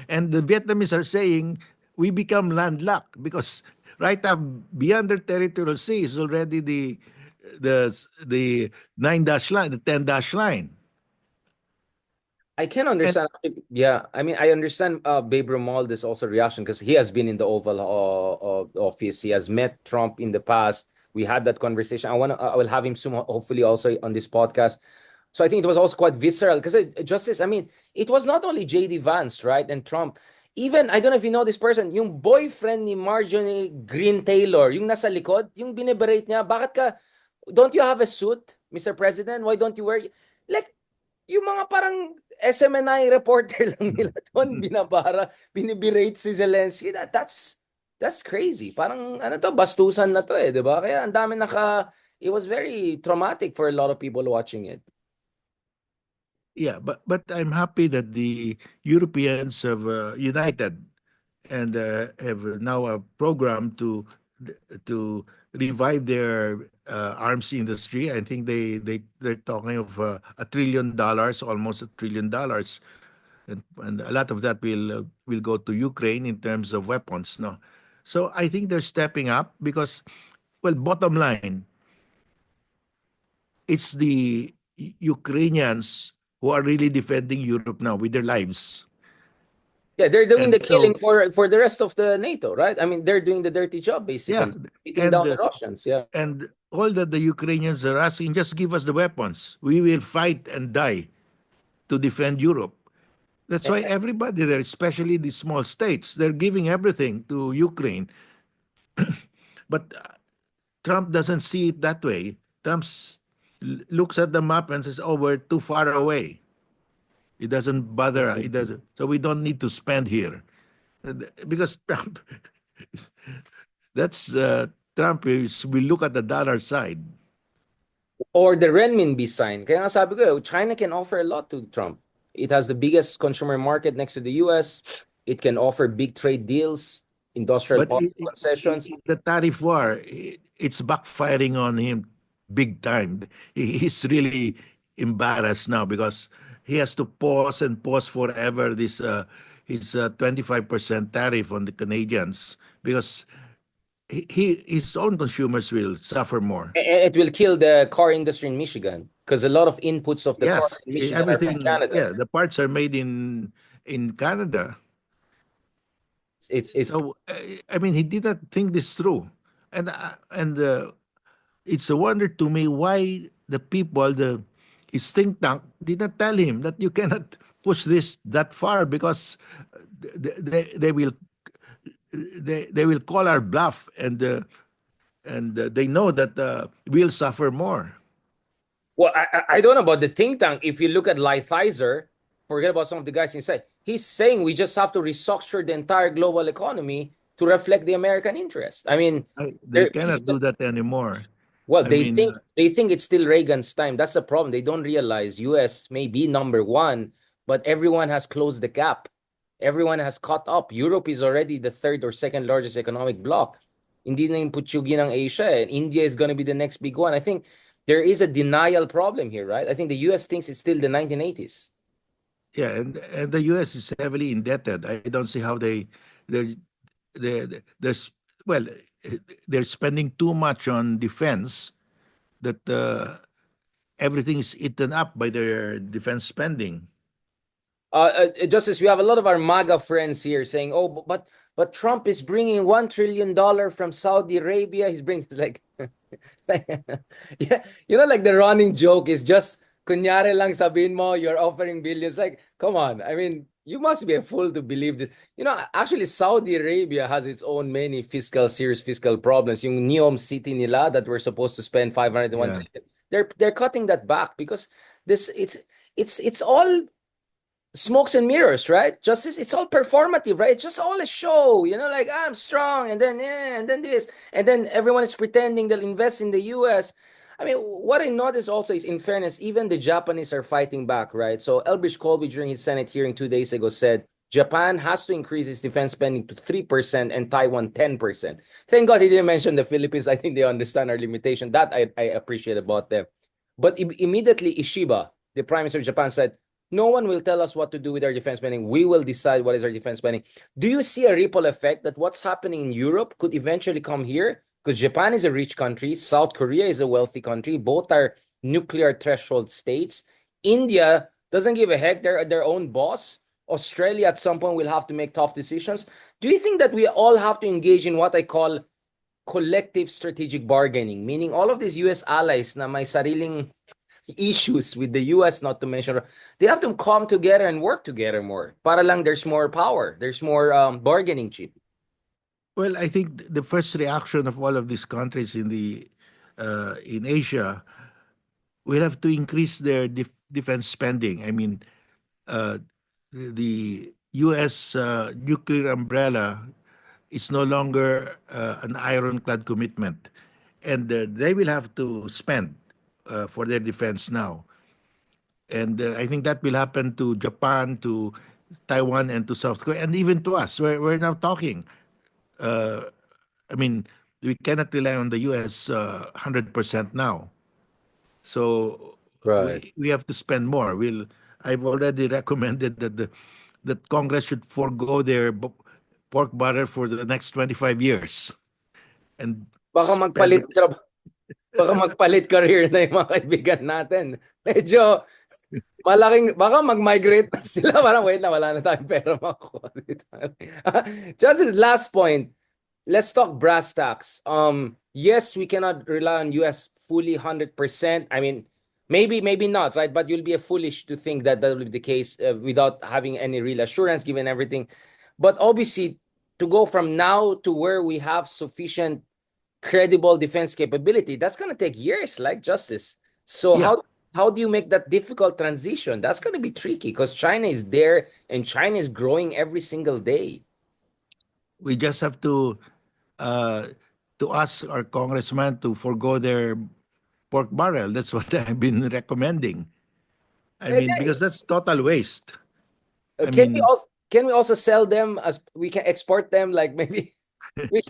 B: And the Vietnamese are saying we become landlocked because right up beyond their territorial sea is already the 9 dash line, the 10 dash line.
A: I can
B: And
A: understand. Yeah, I mean, I understand Babe Romualdez also reaction because he has been in the Oval Office. He has met Trump in the past. We had that conversation. I will have him soon, hopefully, also on this podcast. So I think it was also quite visceral because Justice, I mean, it was not only JD Vance, right, and Trump. Even, I don't know if you know this person, yung boyfriend ni Marjorie Green Taylor, yung nasa likod, yung biniberate niya, bakit ka, don't you have a suit, Mr. President? Why don't you wear, like, yung mga parang SMNI reporter lang nila doon, binibirate si Zelensky. That's crazy. Parang, ano to, bastusan na to eh, di ba? Kaya ang dami it was very traumatic for a lot of people watching it.
B: yeah, but I'm happy that the Europeans have united and have now a program to revive their arms industry. I think they're talking of $1 trillion, almost $1 trillion, and a lot of that will go to Ukraine in terms of weapons. No, so I think they're stepping up because, well, bottom line, it's the Ukrainians who are really defending Europe now with their lives.
A: Yeah, they're doing
B: And
A: the killing
B: so,
A: for the rest of the NATO, right? I mean, they're doing the dirty job
B: yeah,
A: basically, beating
B: and
A: down the Russians. Yeah.
B: and all that the Ukrainians are asking, just give us the weapons. We will fight and die to defend Europe. That's why everybody there, especially the small states, they're giving everything to Ukraine. But Trump doesn't see it that way. Trump looks at the map and says, "Oh, we're too far away." It doesn't bother. It doesn't. So we don't need to spend here because Trump. That's Trump. We look at the dollar side.
A: Or the renminbi sign. Kaya nga sabi ko, China can offer a lot to Trump. It has the biggest consumer market next to the US. It can offer big trade deals, industrial
B: But
A: policy concessions.
B: the tariff war, it's backfiring on him big time. He's really embarrassed now because he has to pause forever this his 25% tariff on the Canadians because his own consumers will suffer more.
A: It will kill the car industry in Michigan because a lot of inputs of the car
B: Yes,
A: in Michigan are from
B: everything.
A: Canada.
B: Yeah, the parts are made in Canada.
A: It's
B: So I mean, he did not think this through, and it's a wonder to me why the people, his think tank, did not tell him that you cannot push this that far because they will they will call our bluff and they know that we'll suffer more.
A: Well, I don't know about the think tank. If you look at Lighthizer, forget about some of the guys inside. He's saying we just have to restructure the entire global economy to reflect the American interest. I mean,
B: They
A: there.
B: cannot do that anymore.
A: Well,
B: I mean,
A: they think it's still Reagan's time. That's the problem. They don't realize US may be number one, but everyone has closed the gap. Everyone has caught up. Europe is already the third or second largest economic bloc. Hindi na yung putsugi ng Asia, and India is going to be the next big one. I think there is a denial problem here, right? I think the US thinks it's still the 1980s.
B: yeah, and the U.S. is heavily indebted. I don't see how they're there's well they're spending too much on defense that everything is eaten up by their defense spending.
A: Justice, we have a lot of our MAGA friends here saying, "Oh, but Trump is bringing $1 trillion from Saudi Arabia. He's bringing like, yeah, like the running joke is just kunyari lang sabihin mo you're offering billions. Like, come on. I mean, you must be a fool to believe that. Actually, Saudi Arabia has its own many serious fiscal problems. Yung Neom City nila that we're supposed to spend 501
B: Yeah,
A: trillion. They're cutting that back because this it's all smokes and mirrors, right? Justice, it's all performative, right? It's just all a show, like I'm strong, and then yeah, and then this, and then everyone is pretending they'll invest in the US. I mean, what I noticed also is, in fairness, even the Japanese are fighting back, right? So Elbridge Colby, during his Senate hearing 2 days ago, said Japan has to increase its defense spending to 3% and Taiwan 10%. Thank God he didn't mention the Philippines. I think they understand our limitation. That I appreciate about them. But immediately Ishiba, the Prime Minister of Japan, said, no one will tell us what to do with our defense spending. We will decide what is our defense spending. Do you see a ripple effect that what's happening in Europe could eventually come here? Because Japan is a rich country, South Korea is a wealthy country, both are nuclear threshold states. India doesn't give a heck, they're their own boss. Australia at some point will have to make tough decisions. Do you think that we all have to engage in what I call collective strategic bargaining, meaning all of these US allies na may sariling issues with the US, not to mention, they have to come together and work together more. Para lang there's more power, there's more bargaining chip.
B: Well, I think the first reaction of all of these countries in Asia will have to increase their defense spending. I mean, uh, the U.S. Nuclear umbrella is no longer an ironclad commitment, and they will have to spend for their defense now. And I think that will happen to Japan, to Taiwan, and to South Korea, and even to us. We're now talking. Uh, I mean, we cannot rely on the U.S. 100% now. So
A: Right.
B: we have to spend more. I've already recommended that Congress should forego their pork butter for the next 25 years and
A: Baka
B: spend
A: magpalit
B: it.
A: baka magpalit career na yung mga kaibigan natin. Medyo baka mag-migrate na sila. Parang, wait na, wala na tayong pera makuha dito. Just his last point, let's talk brass tacks. Yes, we cannot rely on US fully 100%. I mean, maybe not, right? But you'll be a foolish to think that that will be the case without having any real assurance given everything. But obviously, to go from now to where we have sufficient credible defense capability, that's going to take years, like Justice. So
B: Yeah,
A: how do you make that difficult transition? That's going to be tricky because China is there and China is growing every single day.
B: we just have uh, to ask our congressman to forego their pork barrel. That's what I've been recommending. I
A: And
B: mean, because that's total waste. I mean,
A: can we also sell them as we can export them, like maybe we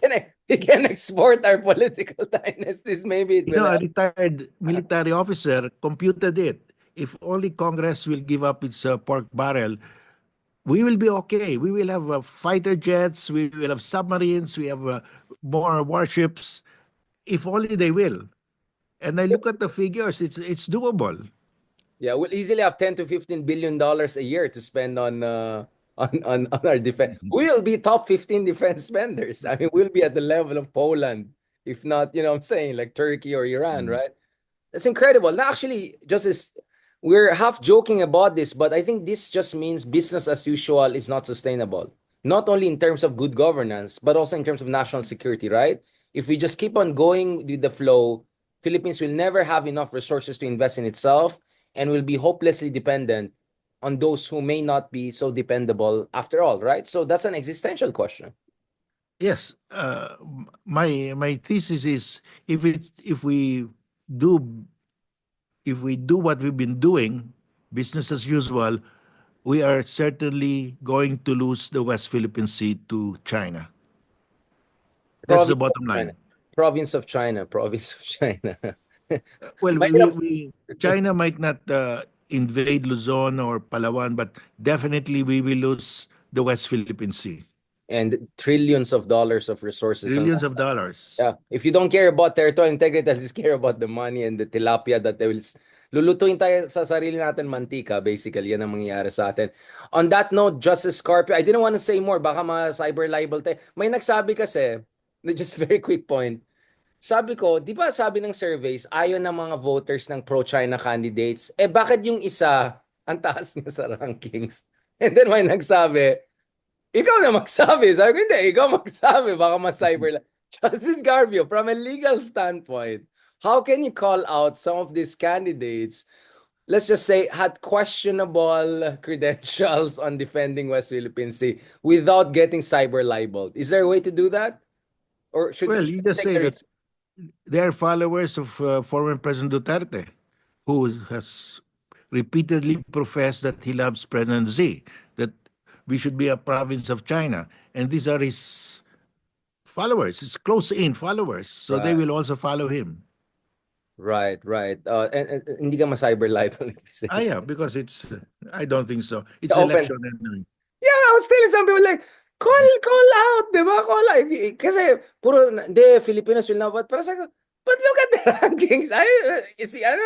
A: can export our political dynasties, maybe it will
B: a
A: help.
B: retired military officer computed it. If only Congress will give up its pork barrel, we will be okay. We will have fighter jets, we will have submarines, we have more warships. If only they will. And I look at the figures; it's doable.
A: Yeah, we'll easily have 10 to 15 billion dollars a year to spend on on our defense. We will be top 15 defense spenders. I mean, we'll be at the level of Poland, if not, I'm saying, like Turkey or Iran,
B: Mm.
A: right? That's incredible. Now, actually, just as we're half joking about this, but I think this just means business as usual is not sustainable. Not only in terms of good governance, but also in terms of national security, right? If we just keep on going with the flow, Philippines will never have enough resources to invest in itself and will be hopelessly dependent on those who may not be so dependable after all, right? So that's an existential question.
B: Yes, my thesis is do if we do what we've been doing, business as usual, we are certainly going to lose the West Philippine Sea to China. That's the
A: Province of
B: bottom
A: China.
B: line.
A: Province of China. Province of China.
B: Well,
A: Mahirap.
B: China might not invade Luzon or Palawan, but definitely we will lose the West Philippine Sea.
A: And trillions of dollars of resources on
B: Trillions
A: that.
B: of dollars.
A: Yeah. If you don't care about territorial integrity, just care about the money and the tilapia that they will lulutuin tayo sa sarili natin mantika. Basically, yan ang mangyayari sa atin. On that note, Justice Carpio, I didn't want to say more. Baka cyber libel tayo. May nagsabi kasi, just very quick point. Sabi ko, di ba sabi ng surveys, ayaw ng mga voters ng pro-China candidates. Eh bakit yung isa, ang taas niya sa rankings? And then may nagsabi, ikaw na magsabi. Sabi ko, hindi, ikaw magsabi. Baka mas-cyber lang. Justice Carpio, from a legal standpoint, how can you call out some of these candidates let's just say, had questionable credentials on defending West Philippine Sea without getting cyber libeled. Is there a way to do that? Or
B: Well,
A: should
B: you
A: we
B: just
A: take
B: say
A: the
B: that
A: risk?
B: they are followers of former President Duterte, who has repeatedly professed that he loves President Xi, that we should be a province of China. And these are his followers, his close-in followers. So they
A: Right,
B: will also follow him.
A: right. And hindi ka ma-cyber libel.
B: Ah, yeah, because I don't think so. It's
A: Open.
B: election anyway.
A: Yeah, I was telling some people like, call out, di ba? Call out. Kasi, hindi, Filipinos will know. But sabi ko, but look at the rankings. Ay, ano,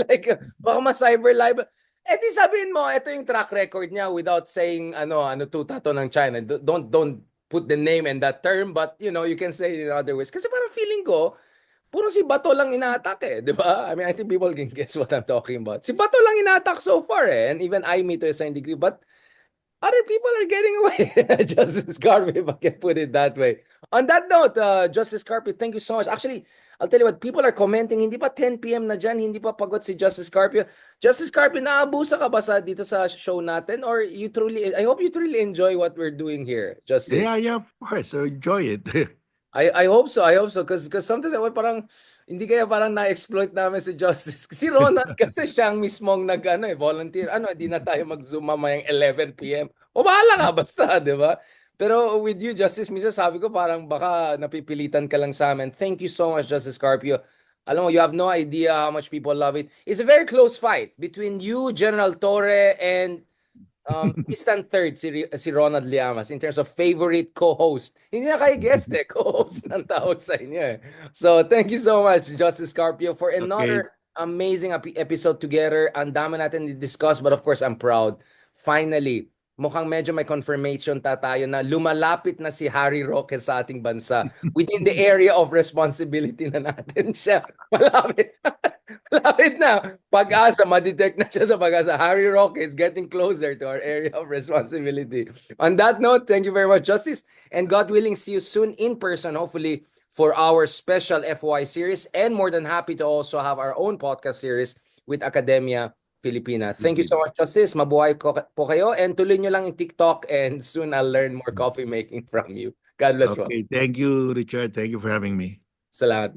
A: like, baka ma-cyber libel. Eh di sabihin mo, ito yung track record niya without saying, ano tuta to ng China. Don't put the name and that term, but, you can say it in other ways. Kasi parang feeling ko, puro si Bato lang ina-attack di ba? I mean, I think people can guess what I'm talking about. Si Bato lang ina-attack so far And even I me to a certain degree. But other people are getting away. Justice Carpio, if I can put it that way. On that note, Justice Carpio, thank you so much. Actually, I'll tell you what, people are commenting, hindi pa 10 p.m. na dyan, hindi pa pagod si Justice Carpio. Justice Carpio, naabusa ka ba dito sa show natin? Or I hope you truly enjoy what we're doing here, Justice.
B: Yeah, yeah, of course. So enjoy it.
A: I hope so. I hope so. Because sometimes parang hindi kaya parang na-exploit namin si Justice. Si Ronald kasi siyang mismong volunteer. Hindi na tayo mag-zoom mamayang 11 p.m. O bahala ka basta, di ba? Pero with you, Justice, minsan sabi ko parang baka napipilitan ka lang sa amin. Thank you so much, Justice Carpio. Alam mo, you have no idea how much people love it. It's a very close fight between you, General Torre, and distant third si Ronald Llamas in terms of favorite co-host. Hindi na kayo guest co-host ng tawag sa inyo So thank you so much, Justice Carpio, for
B: Okay.
A: another amazing episode together. Ang dami natin i-discuss, but of course, I'm proud. Finally, mukhang medyo may confirmation tayo na lumalapit na si Harry Roque sa ating bansa within the area of responsibility na natin siya. Malapit. Malapit na. Pag-asa, madetect na siya sa pag-asa. Harry Roque is getting closer to our area of responsibility. On that note, thank you very much, Justice. And God willing, see you soon in person, hopefully, for our special FY series. And more than happy to also have our own podcast series with Academia Filipina. Thank you so much, Justice. Mabuhay po kayo. And tuloy nyo lang yung TikTok and soon I'll learn more coffee making from you. God bless po.
B: Okay. Thank you, Richard. Thank you for having me.
A: Salamat po.